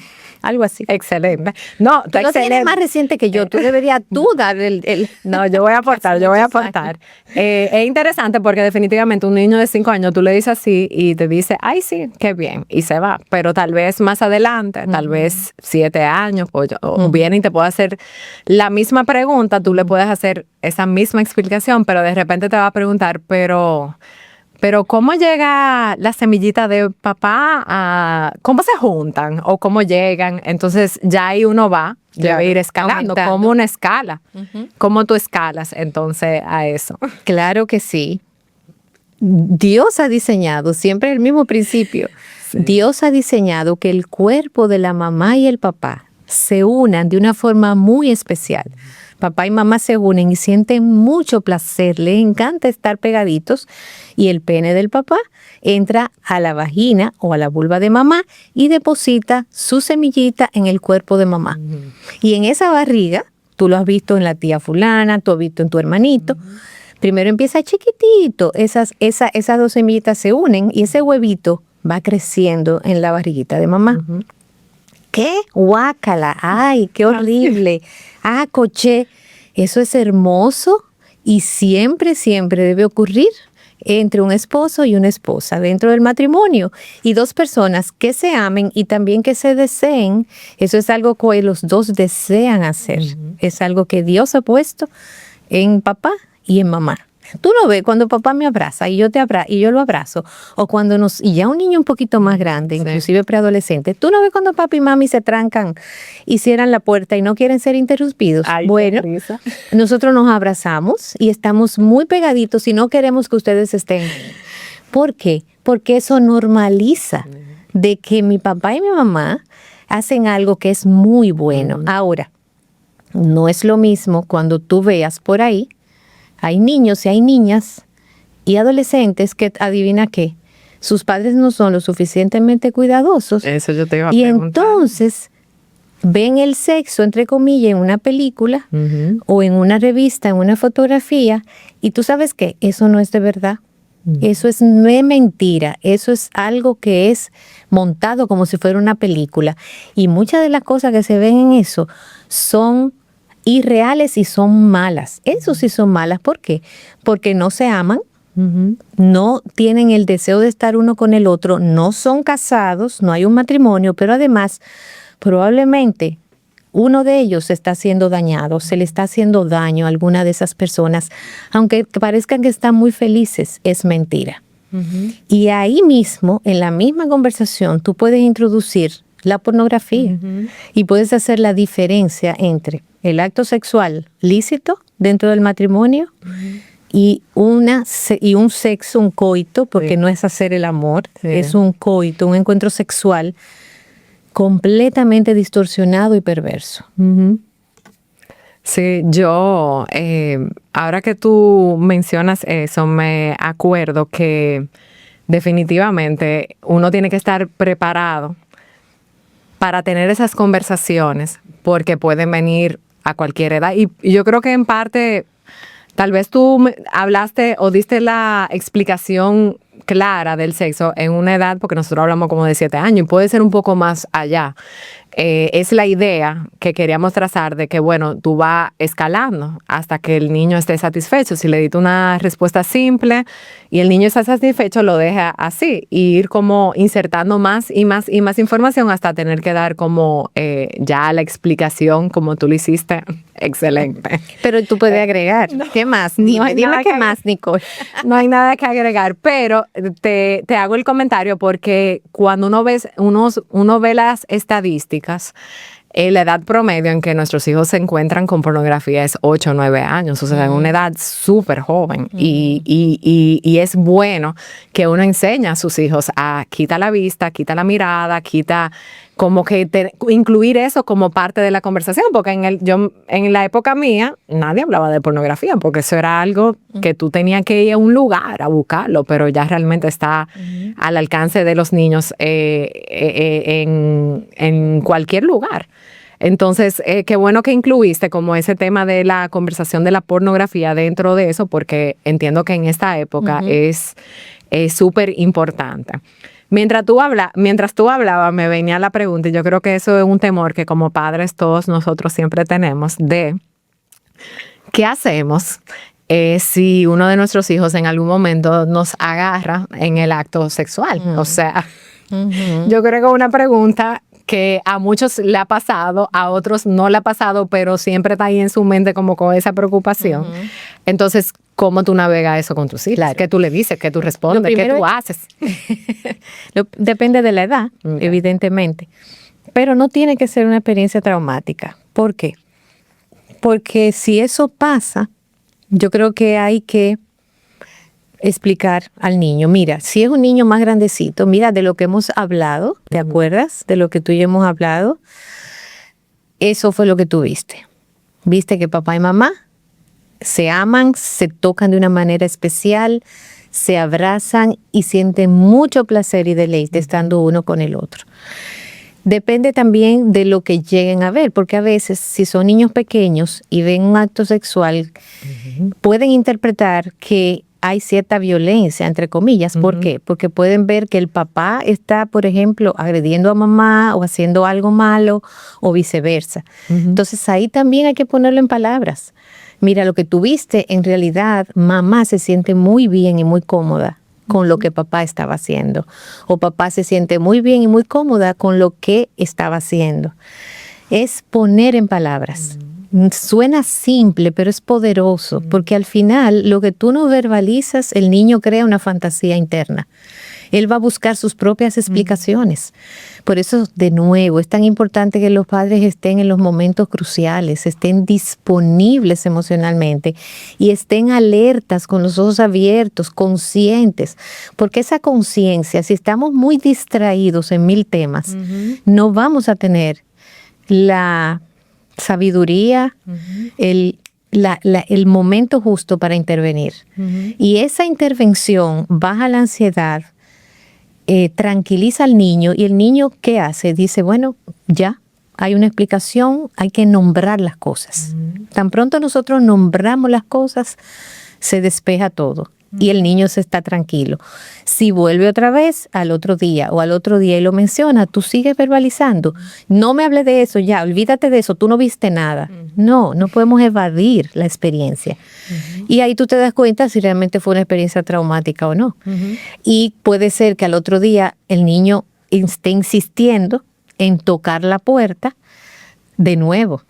Algo así. Excelente. No, tú no tienes más reciente que yo. Tú deberías dar el... No, yo voy a aportar. Es interesante porque definitivamente un niño de 5 años, tú le dices así y te dice, ay, sí, qué bien, y se va. Pero tal vez más adelante, tal vez 7 años, o viene y te puede hacer la misma pregunta, tú le puedes hacer esa misma explicación, pero de repente te va a preguntar, Pero ¿cómo llega la semillita de papá a... ¿Cómo se juntan o cómo llegan? Entonces ya ahí uno debe ir escalando, como una escala. ¿Cómo tú escalas entonces a eso? Claro que sí. Dios ha diseñado, siempre el mismo principio, sí. Dios ha diseñado que el cuerpo de la mamá y el papá se unan de una forma muy especial. Papá y mamá se unen y sienten mucho placer, les encanta estar pegaditos y el pene del papá entra a la vagina o a la vulva de mamá y deposita su semillita en el cuerpo de mamá. Y en esa barriga, tú lo has visto en la tía fulana, tú has visto en tu hermanito, primero empieza chiquitito, esas 2 semillitas se unen y ese huevito va creciendo en la barriguita de mamá. ¡Qué guácala! ¡Ay, qué horrible! ¡Ah, coché! Eso es hermoso y siempre, siempre debe ocurrir entre un esposo y una esposa dentro del matrimonio. Y 2 personas que se amen y también que se deseen. Eso es algo que los 2 desean hacer. Es algo que Dios ha puesto en papá y en mamá. Tú lo ves cuando papá me abraza y yo lo abrazo, o cuando y ya un niño un poquito más grande, inclusive preadolescente, tú no ves cuando papi y mami se trancan y cierran la puerta y no quieren ser interrumpidos. Ay, bueno, nosotros nos abrazamos y estamos muy pegaditos y no queremos que ustedes estén. ¿Por qué? Porque eso normaliza de que mi papá y mi mamá hacen algo que es muy bueno. Ahora, no es lo mismo cuando tú veas por ahí. Hay niños y hay niñas y adolescentes que, adivina qué, sus padres no son lo suficientemente cuidadosos. Eso yo te iba a preguntar. Y entonces ven el sexo, entre comillas, en una película o en una revista, en una fotografía, y tú sabes que eso no es de verdad. Eso no es mentira, eso es algo que es montado como si fuera una película. Y muchas de las cosas que se ven en eso son irreales y son malas. Eso sí son malas. ¿Por qué? Porque no se aman, no tienen el deseo de estar uno con el otro, no son casados, no hay un matrimonio, pero además probablemente uno de ellos está siendo dañado, se le está haciendo daño a alguna de esas personas, aunque parezcan que están muy felices, es mentira. Y ahí mismo, en la misma conversación, tú puedes introducir la pornografía y puedes hacer la diferencia entre el acto sexual lícito dentro del matrimonio y un sexo, un coito, porque no es hacer el amor, es un coito, un encuentro sexual completamente distorsionado y perverso. Sí, yo, ahora que tú mencionas eso, me acuerdo que definitivamente uno tiene que estar preparado para tener esas conversaciones, porque pueden venir a cualquier edad. Y yo creo que en parte, tal vez tú hablaste o diste la explicación clara del sexo en una edad, porque nosotros hablamos como de 7 años, y puede ser un poco más allá. es la idea que queríamos trazar de que, bueno, tú vas escalando hasta que el niño esté satisfecho. Si le diste una respuesta simple y el niño está satisfecho, lo deja así y ir como insertando más y más y más información hasta tener que dar como ya la explicación como tú lo hiciste. Excelente. Pero tú puedes agregar. No, ¿qué más? Dime qué más, Nicole. No hay nada que agregar, pero te hago el comentario porque cuando uno ve las estadísticas, la edad promedio en que nuestros hijos se encuentran con pornografía es 8 o 9 años, o sea, es una edad súper joven. Y es bueno que uno enseñe a sus hijos a quita la vista, quita la mirada, quita como que incluir eso como parte de la conversación, porque en la época mía nadie hablaba de pornografía, porque eso era algo que tú tenías que ir a un lugar a buscarlo, pero ya realmente está al alcance de los niños en cualquier lugar. Entonces, qué bueno que incluiste como ese tema de la conversación de la pornografía dentro de eso, porque entiendo que en esta época es súper importante. Mientras tú hablabas, me venía la pregunta, y yo creo que eso es un temor que como padres todos nosotros siempre tenemos de ¿qué hacemos si uno de nuestros hijos en algún momento nos agarra en el acto sexual? O sea, yo creo que es una pregunta que a muchos le ha pasado, a otros no le ha pasado, pero siempre está ahí en su mente como con esa preocupación. Entonces, ¿cómo tú navegas eso con tus hijos? Claro. ¿Qué tú le dices? ¿Qué tú respondes? ¿Qué tú haces? Depende de la edad, evidentemente. Pero no tiene que ser una experiencia traumática. ¿Por qué? Porque si eso pasa, yo creo que hay que explicar al niño, mira, si es un niño más grandecito, mira de lo que hemos hablado, ¿te acuerdas de lo que tú y yo hemos hablado? Eso fue lo que tú viste. Viste que papá y mamá se aman, se tocan de una manera especial, se abrazan y sienten mucho placer y deleite estando uno con el otro. Depende también de lo que lleguen a ver, porque a veces si son niños pequeños y ven un acto sexual, pueden interpretar que hay cierta violencia, entre comillas. ¿Por qué? Porque pueden ver que el papá está, por ejemplo, agrediendo a mamá o haciendo algo malo o viceversa. Entonces ahí también hay que ponerlo en palabras. Mira, lo que tuviste, en realidad, mamá se siente muy bien y muy cómoda con lo que papá estaba haciendo. O papá se siente muy bien y muy cómoda con lo que estaba haciendo. Es poner en palabras. Suena simple, pero es poderoso, porque al final lo que tú no verbalizas, el niño crea una fantasía interna. Él va a buscar sus propias explicaciones. Por eso, de nuevo, es tan importante que los padres estén en los momentos cruciales, estén disponibles emocionalmente y estén alertas, con los ojos abiertos, conscientes. Porque esa conciencia, si estamos muy distraídos en 1000 temas, no vamos a tener la sabiduría, el momento justo para intervenir. Y esa intervención baja la ansiedad, tranquiliza al niño, y el niño, ¿qué hace? Dice, bueno, ya hay una explicación, hay que nombrar las cosas. Tan pronto nosotros nombramos las cosas, se despeja todo. Y el niño se está tranquilo. Si vuelve otra vez al otro día o al otro día y lo menciona, tú sigues verbalizando. No me hable de eso ya, olvídate de eso, tú no viste nada. No podemos evadir la experiencia. Y ahí tú te das cuenta si realmente fue una experiencia traumática o no. Y puede ser que al otro día el niño esté insistiendo en tocar la puerta de nuevo.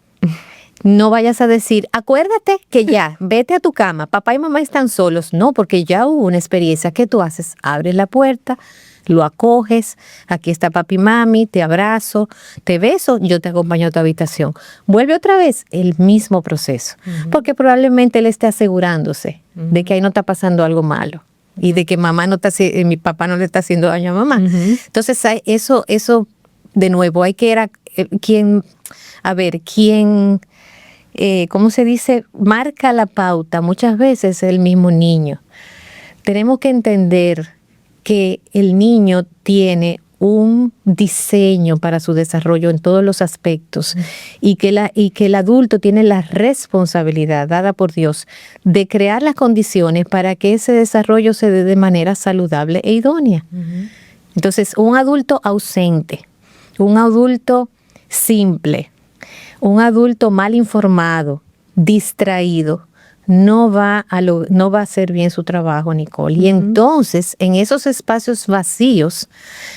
No vayas a decir, acuérdate que ya, vete a tu cama, papá y mamá están solos. No, porque ya hubo una experiencia. ¿Qué tú haces? Abres la puerta, lo acoges, aquí está papi y mami, te abrazo, te beso, yo te acompaño a tu habitación. Vuelve otra vez, el mismo proceso. Porque probablemente él esté asegurándose de que ahí no está pasando algo malo y de que mi papá no le está haciendo daño a mamá. Entonces, eso de nuevo, hay que ir a quien ¿cómo se dice? Marca la pauta. Muchas veces es el mismo niño. Tenemos que entender que el niño tiene un diseño para su desarrollo en todos los aspectos y que el adulto tiene la responsabilidad dada por Dios de crear las condiciones para que ese desarrollo se dé de manera saludable e idónea. Entonces, un adulto ausente, un adulto simple. Un adulto mal informado, distraído, no va a hacer bien su trabajo, Nicole. Y entonces, en esos espacios vacíos,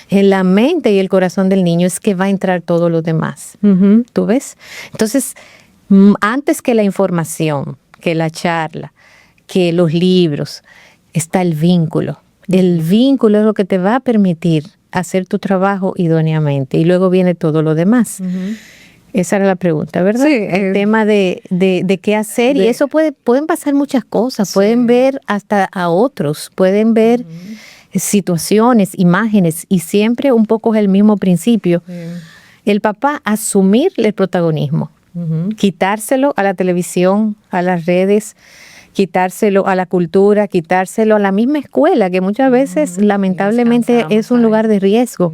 en la mente y el corazón del niño es que va a entrar todo lo demás. ¿Tú ves? Entonces, antes que la información, que la charla, que los libros, está el vínculo. El vínculo es lo que te va a permitir hacer tu trabajo idóneamente. Y luego viene todo lo demás. Esa era la pregunta, ¿verdad? Sí. El tema de qué hacer. Y eso pueden pasar muchas cosas. Sí. Pueden ver hasta a otros. Pueden ver situaciones, imágenes. Y siempre un poco es el mismo principio. El papá asumirle el protagonismo. Quitárselo a la televisión, a las redes, quitárselo a la cultura, quitárselo a la misma escuela, que muchas veces lamentablemente es un lugar de riesgo.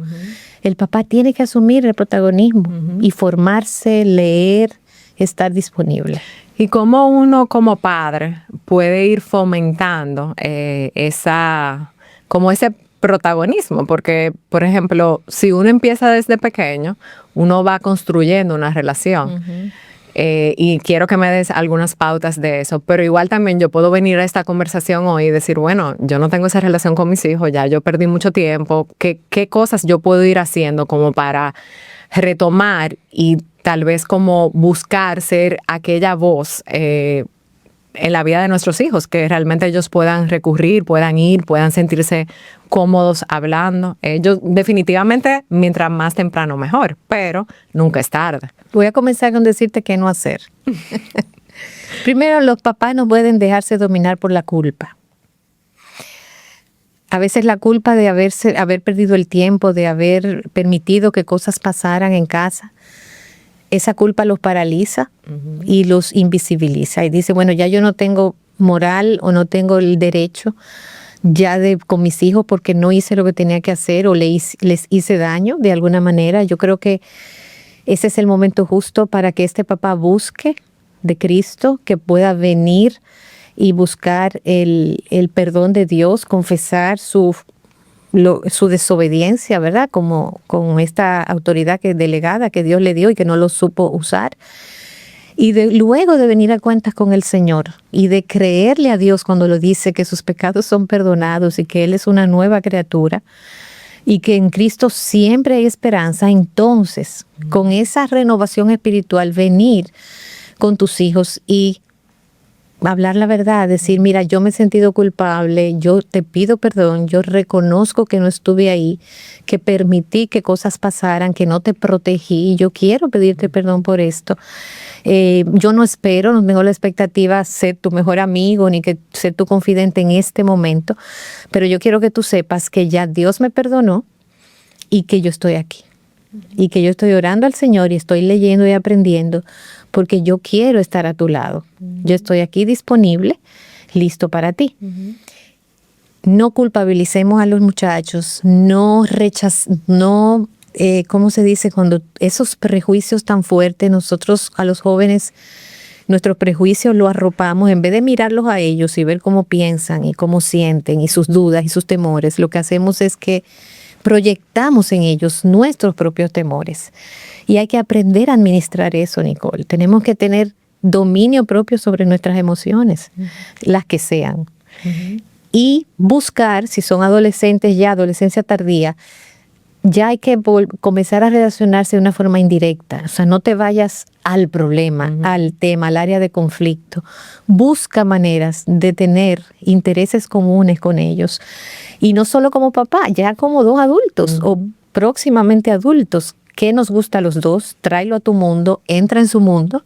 El papá tiene que asumir el protagonismo y formarse, leer, estar disponible. ¿Y cómo uno como padre puede ir fomentando como ese protagonismo? Porque, por ejemplo, si uno empieza desde pequeño, uno va construyendo una relación. Y quiero que me des algunas pautas de eso, pero igual también yo puedo venir a esta conversación hoy y decir, bueno, yo no tengo esa relación con mis hijos, ya yo perdí mucho tiempo, ¿qué cosas yo puedo ir haciendo como para retomar y tal vez como buscar ser aquella voz en la vida de nuestros hijos, que realmente ellos puedan recurrir, puedan ir, puedan sentirse cómodos hablando? Ellos definitivamente, mientras más temprano mejor, pero nunca es tarde. Voy a comenzar con decirte qué no hacer. Primero, los papás no pueden dejarse dominar por la culpa. A veces la culpa de haber perdido el tiempo, de haber permitido que cosas pasaran en casa, esa culpa los paraliza y los invisibiliza. Y dice, bueno, ya yo no tengo moral o no tengo el derecho ya con mis hijos porque no hice lo que tenía que hacer o les hice daño de alguna manera. Yo creo que ese es el momento justo para que este papá busque de Cristo, que pueda venir y buscar el perdón de Dios, confesar su desobediencia, ¿verdad? Con esta autoridad delegada que Dios le dio y que no lo supo usar. Y luego de venir a cuentas con el Señor y de creerle a Dios cuando lo dice que sus pecados son perdonados y que Él es una nueva criatura y que en Cristo siempre hay esperanza, entonces con esa renovación espiritual venir con tus hijos y hablar la verdad, decir, mira, yo me he sentido culpable, yo te pido perdón, yo reconozco que no estuve ahí, que permití que cosas pasaran, que no te protegí, yo quiero pedirte perdón por esto. Yo no tengo la expectativa de ser tu mejor amigo ni que ser tu confidente en este momento, pero yo quiero que tú sepas que ya Dios me perdonó y que yo estoy aquí. Y que yo estoy orando al Señor y estoy leyendo y aprendiendo porque yo quiero estar a tu lado. Yo estoy aquí disponible, listo para ti. No culpabilicemos a los muchachos, ¿cómo se dice? Cuando esos prejuicios tan fuertes, nosotros a los jóvenes, nuestros prejuicios los arropamos, en vez de mirarlos a ellos y ver cómo piensan y cómo sienten y sus dudas y sus temores, lo que hacemos es que proyectamos en ellos nuestros propios temores. Y hay que aprender a administrar eso, Nicole. Tenemos que tener dominio propio sobre nuestras emociones, las que sean. Y buscar, si son adolescentes ya, adolescencia tardía, ya hay que comenzar a relacionarse de una forma indirecta. O sea, no te vayas al problema, al tema, al área de conflicto. Busca maneras de tener intereses comunes con ellos. Y no solo como papá, ya como dos adultos o próximamente adultos. ¿Qué nos gusta a los dos? Tráelo a tu mundo, entra en su mundo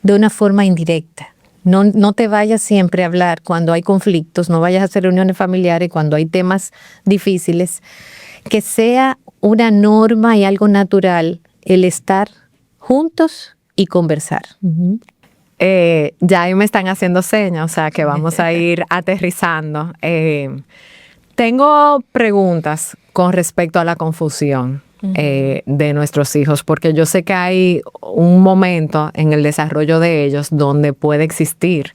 de una forma indirecta. No te vayas siempre a hablar cuando hay conflictos, no vayas a hacer reuniones familiares cuando hay temas difíciles. Que sea una norma y algo natural el estar juntos y conversar. Ya ahí me están haciendo señas, o sea que vamos a ir aterrizando. Tengo preguntas con respecto a la confusión de nuestros hijos, porque yo sé que hay un momento en el desarrollo de ellos donde puede existir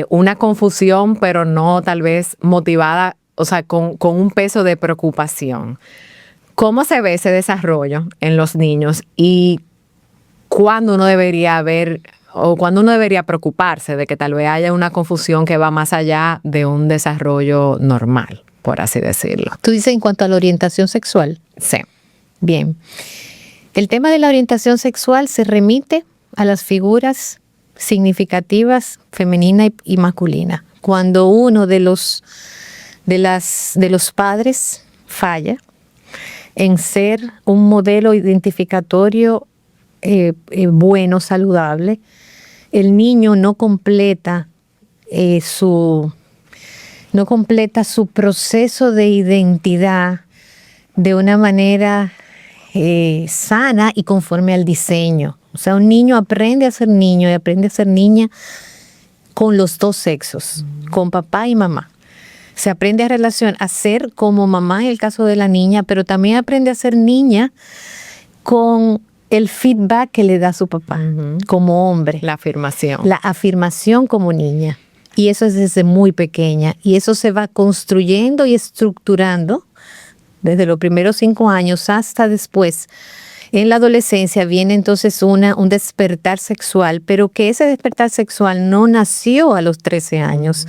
una confusión, pero no tal vez motivada, o sea, con un peso de preocupación. ¿Cómo se ve ese desarrollo en los niños y cuándo uno debería ver o cuándo uno debería preocuparse de que tal vez haya una confusión que va más allá de un desarrollo normal, por así decirlo? Tú dices en cuanto a la orientación sexual. Sí. Bien. El tema de la orientación sexual se remite a las figuras significativas femenina y masculina. Cuando uno de los padres falla en ser un modelo identificatorio bueno, saludable, el niño no completa su proceso de identidad de una manera sana y conforme al diseño. O sea, un niño aprende a ser niño y aprende a ser niña con los dos sexos, con papá y mamá. Se aprende a ser como mamá en el caso de la niña, pero también aprende a ser niña con el feedback que le da su papá como hombre. La afirmación. La afirmación como niña. Y eso es desde muy pequeña. Y eso se va construyendo y estructurando desde los primeros 5 años hasta después. En la adolescencia viene entonces un despertar sexual, pero que ese despertar sexual no nació a los 13 años.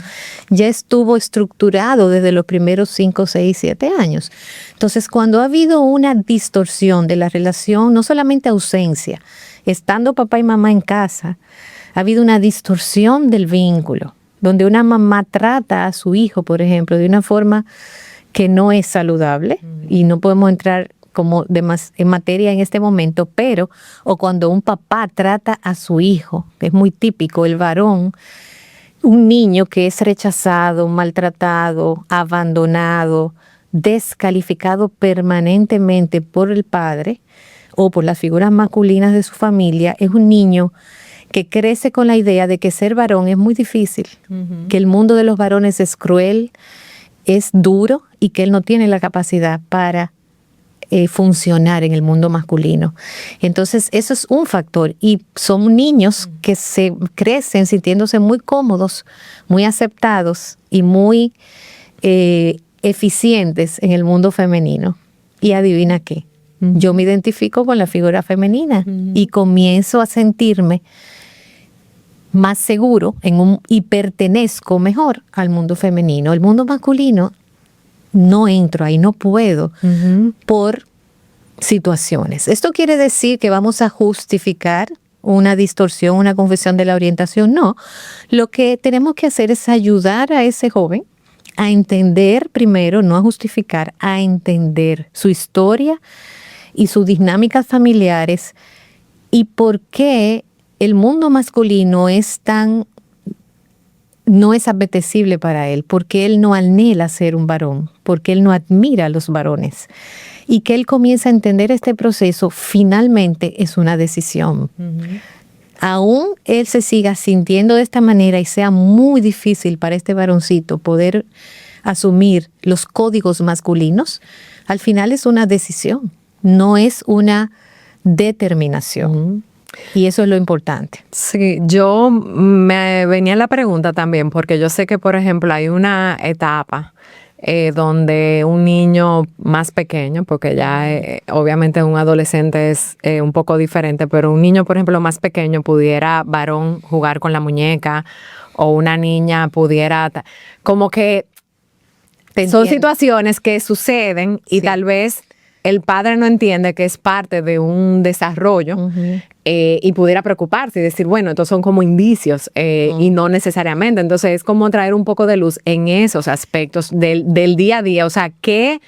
Ya estuvo estructurado desde los primeros 5, 6, 7 años. Entonces, cuando ha habido una distorsión de la relación, no solamente ausencia, estando papá y mamá en casa, ha habido una distorsión del vínculo, donde una mamá trata a su hijo, por ejemplo, de una forma que no es saludable, y no podemos entrar como en materia en este momento, pero, o cuando un papá trata a su hijo, que es muy típico, el varón, un niño que es rechazado, maltratado, abandonado, descalificado permanentemente por el padre o por las figuras masculinas de su familia, es un niño que crece con la idea de que ser varón es muy difícil, que el mundo de los varones es cruel, es duro y que él no tiene la capacidad para funcionar en el mundo masculino. Entonces, eso es un factor. Y son niños que se crecen sintiéndose muy cómodos, muy aceptados y muy eficientes en el mundo femenino. Y adivina qué, yo me identifico con la figura femenina y comienzo a sentirme más seguro y pertenezco mejor al mundo femenino. El mundo masculino no entro ahí, no puedo por situaciones. ¿Esto quiere decir que vamos a justificar una distorsión, una confusión de la orientación? No. Lo que tenemos que hacer es ayudar a ese joven a entender primero, no a justificar, a entender su historia y sus dinámicas familiares y por qué el mundo masculino no es apetecible para él, porque él no anhela ser un varón, porque él no admira a los varones. Y que él comienza a entender este proceso, finalmente es una decisión. Aún él se siga sintiendo de esta manera y sea muy difícil para este varoncito poder asumir los códigos masculinos, al final es una decisión, no es una determinación. Y eso es lo importante. Sí, yo me venía la pregunta también, porque yo sé que, por ejemplo, hay una etapa donde un niño más pequeño, porque ya obviamente un adolescente es un poco diferente, pero un niño, por ejemplo, más pequeño pudiera, varón, jugar con la muñeca, o una niña pudiera, como que son situaciones que suceden y tal vez el padre no entiende que es parte de un desarrollo y pudiera preocuparse y decir, bueno, estos son como indicios y no necesariamente. Entonces es como traer un poco de luz en esos aspectos del día a día. O sea, ¿qué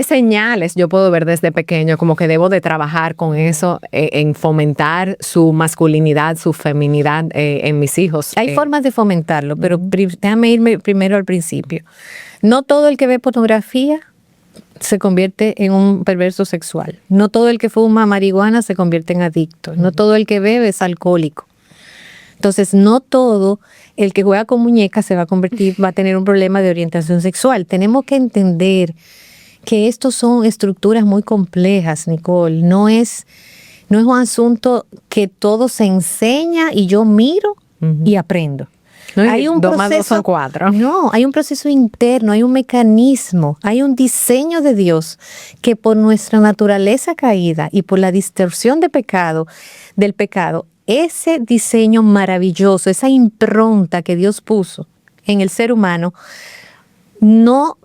señales yo puedo ver desde pequeño como que debo de trabajar con eso, en fomentar su masculinidad, su feminidad en mis hijos? Hay formas de fomentarlo, pero déjame irme primero al principio. No todo el que ve pornografía se convierte en un perverso sexual. No todo el que fuma marihuana se convierte en adicto. No todo el que bebe es alcohólico. Entonces, no todo el que juega con muñecas va a tener un problema de orientación sexual. Tenemos que entender que estos son estructuras muy complejas, Nicole. No es un asunto que todo se enseña y yo miro y aprendo. No, hay un 2 más 2 son 4. No, hay un proceso interno, hay un mecanismo, hay un diseño de Dios que por nuestra naturaleza caída y por la distorsión del pecado, ese diseño maravilloso, esa impronta que Dios puso en el ser humano, no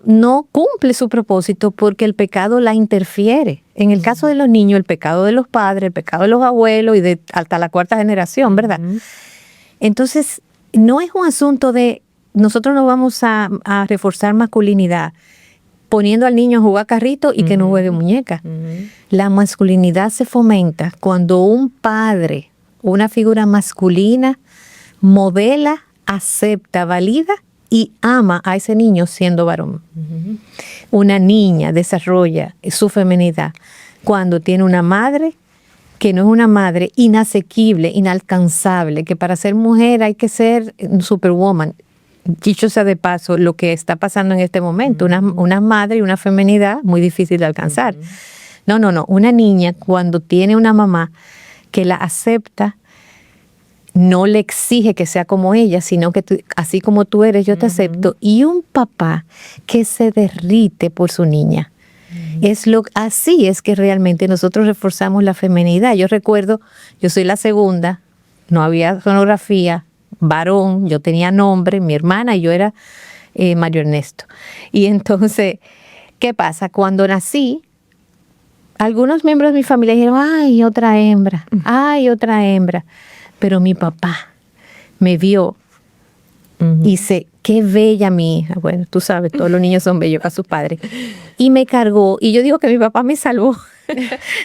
cumple su propósito porque el pecado la interfiere. En el caso de los niños, el pecado de los padres, el pecado de los abuelos y hasta la 4ª generación, ¿verdad? Entonces, no es un asunto de nosotros no vamos a reforzar masculinidad poniendo al niño a jugar carrito y que no juegue muñeca. La masculinidad se fomenta cuando un padre, una figura masculina, modela, acepta, valida y ama a ese niño siendo varón. Una niña desarrolla su feminidad cuando tiene una madre que no es una madre inasequible, inalcanzable, que para ser mujer hay que ser superwoman. Dicho sea de paso, lo que está pasando en este momento, una madre y una feminidad muy difícil de alcanzar. No. Una niña cuando tiene una mamá que la acepta, no le exige que sea como ella, sino que así como tú eres, yo te acepto. Y un papá que se derrite por su niña. Así es que realmente nosotros reforzamos la feminidad. Yo recuerdo, yo soy la segunda, no había sonografía, varón, yo tenía nombre, mi hermana y yo era Mario Ernesto. Y entonces, ¿qué pasa? Cuando nací, algunos miembros de mi familia dijeron, ay, otra hembra. Pero mi papá me vio y dice, qué bella mi hija. Bueno, tú sabes, todos los niños son bellos a sus padres. Y me cargó. Y yo digo que mi papá me salvó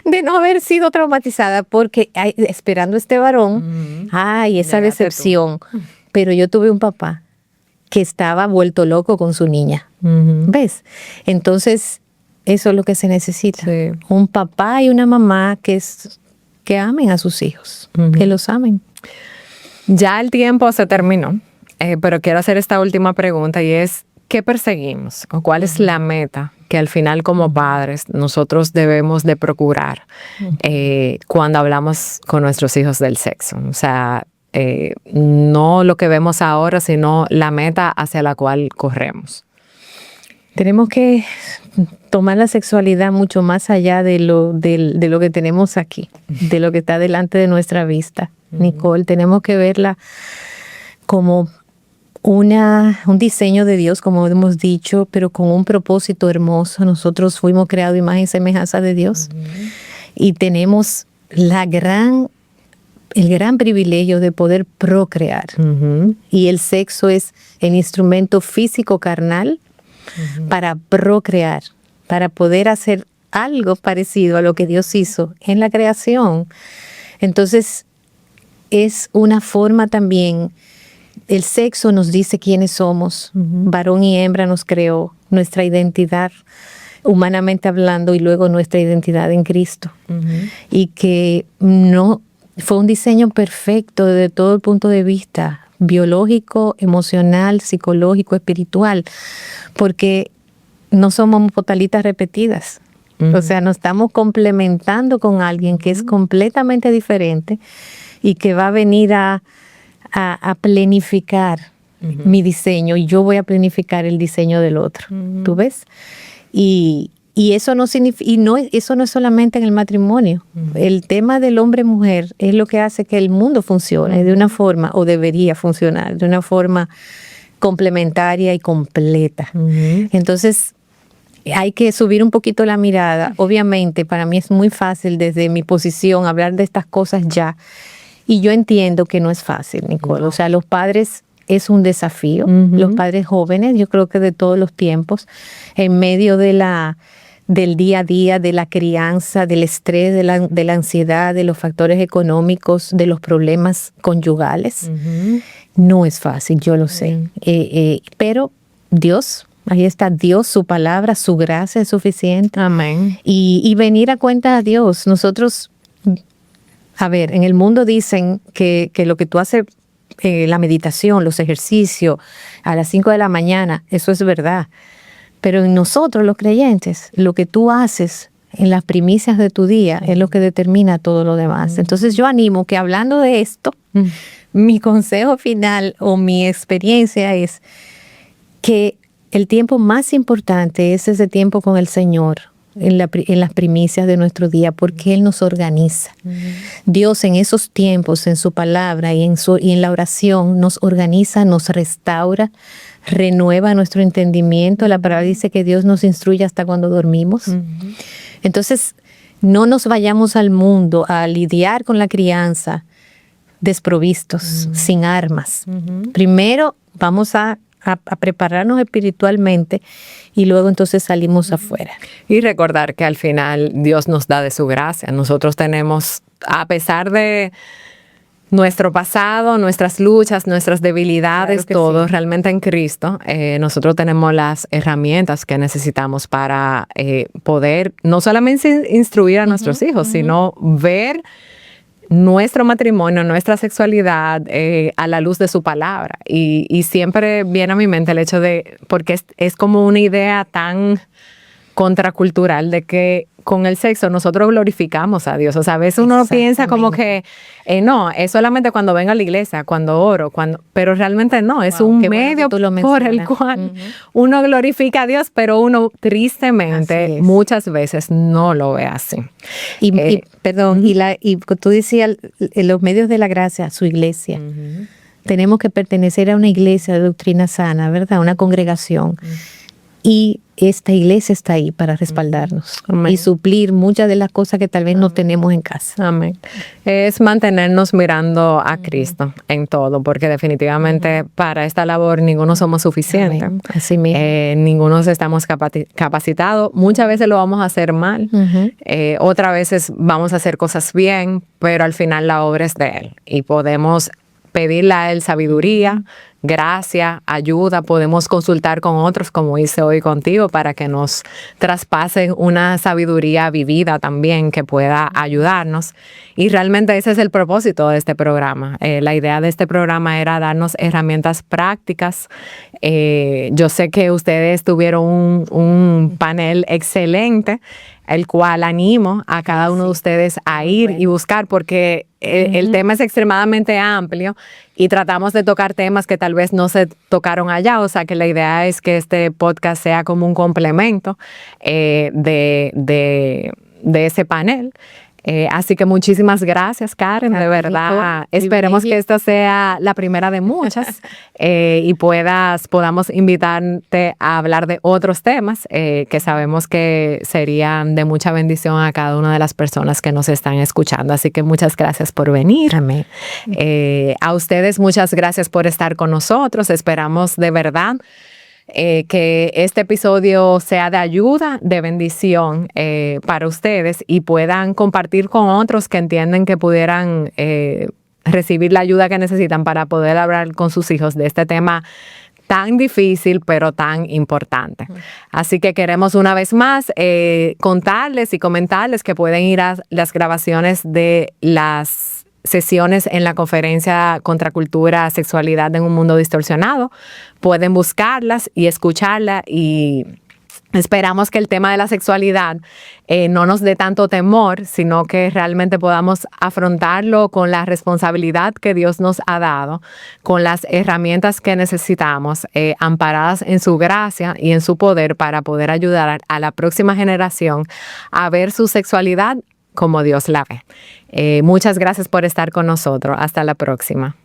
de no haber sido traumatizada porque esperando este varón, esa decepción. Pero yo tuve un papá que estaba vuelto loco con su niña. ¿Ves? Entonces, eso es lo que se necesita. Sí. Un papá y una mamá que amen a sus hijos, que los amen. Ya el tiempo se terminó. Pero quiero hacer esta última pregunta y es, ¿qué perseguimos? ¿O cuál es la meta que al final como padres nosotros debemos de procurar cuando hablamos con nuestros hijos del sexo? O sea, no lo que vemos ahora, sino la meta hacia la cual corremos. Tenemos que tomar la sexualidad mucho más allá de lo que tenemos aquí, de lo que está delante de nuestra vista. Nicole, tenemos que verla como un diseño de Dios, como hemos dicho, pero con un propósito hermoso. Nosotros fuimos creados imagen y semejanza de Dios y tenemos el gran privilegio de poder procrear. Y el sexo es el instrumento físico carnal para procrear, para poder hacer algo parecido a lo que Dios hizo en la creación. Entonces, es una forma también. El sexo nos dice quiénes somos. Varón y hembra nos creó, nuestra identidad humanamente hablando y luego nuestra identidad en Cristo. Y que no fue un diseño perfecto desde todo el punto de vista biológico, emocional, psicológico, espiritual, porque no somos potalitas repetidas. O sea, nos estamos complementando con alguien que es completamente diferente y que va a venir a planificar mi diseño y yo voy a planificar el diseño del otro. ¿Tú ves? Y eso no significa, eso no es solamente en el matrimonio. El tema del hombre-mujer es lo que hace que el mundo funcione de una forma, o debería funcionar, de una forma complementaria y completa. Entonces, hay que subir un poquito la mirada. Obviamente, para mí es muy fácil desde mi posición hablar de estas cosas ya. Y yo entiendo que no es fácil, Nicole. O sea, los padres es un desafío. Los padres jóvenes, yo creo que de todos los tiempos, en medio del día a día, de la crianza, del estrés, de la ansiedad, de los factores económicos, de los problemas conyugales. No es fácil, yo lo sé. Pero Dios... Ahí está Dios, su palabra, su gracia es suficiente. Amén. Y venir a cuenta a Dios. Nosotros, a ver, en el mundo dicen que lo que tú haces, la meditación, los ejercicios, a las 5 de la mañana, eso es verdad. Pero en nosotros, los creyentes, lo que tú haces en las primicias de tu día es lo que determina todo lo demás. Entonces yo animo que hablando de esto, mi consejo final o mi experiencia es que el tiempo más importante es ese tiempo con el Señor, en las primicias de nuestro día, porque Él nos organiza. Dios en esos tiempos, en su palabra y en la oración, nos organiza, nos restaura, renueva nuestro entendimiento. La palabra dice que Dios nos instruye hasta cuando dormimos. Entonces, no nos vayamos al mundo a lidiar con la crianza desprovistos, sin armas. Primero vamos a prepararnos espiritualmente y luego entonces salimos afuera. Y recordar que al final Dios nos da de su gracia. Nosotros tenemos, a pesar de nuestro pasado, nuestras luchas, nuestras debilidades, Claro todo sí. realmente en Cristo, nosotros tenemos las herramientas que necesitamos para poder no solamente instruir a nuestros hijos, sino ver nuestro matrimonio, nuestra sexualidad a la luz de su palabra. Y siempre viene a mi mente el hecho de, porque es como una idea tan contracultural de que con el sexo nosotros glorificamos a Dios. O sea, a veces uno piensa como que no, es solamente cuando vengo a la iglesia, cuando oro, pero realmente no, es un medio por el cual uno glorifica a Dios, pero uno tristemente muchas veces no lo ve así. Perdón, y tú decías en los medios de la gracia, su iglesia. Tenemos que pertenecer a una iglesia de doctrina sana, ¿verdad? Una congregación. Y esta iglesia está ahí para respaldarnos y suplir muchas de las cosas que tal vez no tenemos en casa. Amén. Es mantenernos mirando a Cristo en todo, porque definitivamente para esta labor ninguno somos suficientes. Así mismo. Ninguno estamos capacitados. Muchas veces lo vamos a hacer mal, otras veces vamos a hacer cosas bien, pero al final la obra es de Él y podemos pedirle a Él sabiduría, gracia, ayuda. Podemos consultar con otros, como hice hoy contigo, para que nos traspasen una sabiduría vivida también que pueda ayudarnos. Y realmente ese es el propósito de este programa. La idea de este programa era darnos herramientas prácticas. Yo sé que ustedes tuvieron un panel excelente, el cual animo a cada uno de ustedes a ir y buscar, porque el tema es extremadamente amplio y tratamos de tocar temas que tal vez no se tocaron allá. O sea que la idea es que este podcast sea como un complemento de ese panel. Así que muchísimas gracias, Karen, de verdad. Esperemos que esta sea la primera de muchas y podamos invitarte a hablar de otros temas que sabemos que serían de mucha bendición a cada una de las personas que nos están escuchando. Así que muchas gracias por venir. Amén. A ustedes muchas gracias por estar con nosotros. Esperamos de verdad que este episodio sea de ayuda, de bendición para ustedes y puedan compartir con otros que entienden que pudieran recibir la ayuda que necesitan para poder hablar con sus hijos de este tema tan difícil, pero tan importante. Así que queremos una vez más contarles y comentarles que pueden ir a las grabaciones de las sesiones en la conferencia Contracultura, Sexualidad en un Mundo Distorsionado. Pueden buscarlas y escucharlas y esperamos que el tema de la sexualidad no nos dé tanto temor, sino que realmente podamos afrontarlo con la responsabilidad que Dios nos ha dado, con las herramientas que necesitamos, amparadas en su gracia y en su poder para poder ayudar a la próxima generación a ver su sexualidad como Dios la ve. Muchas gracias por estar con nosotros. Hasta la próxima.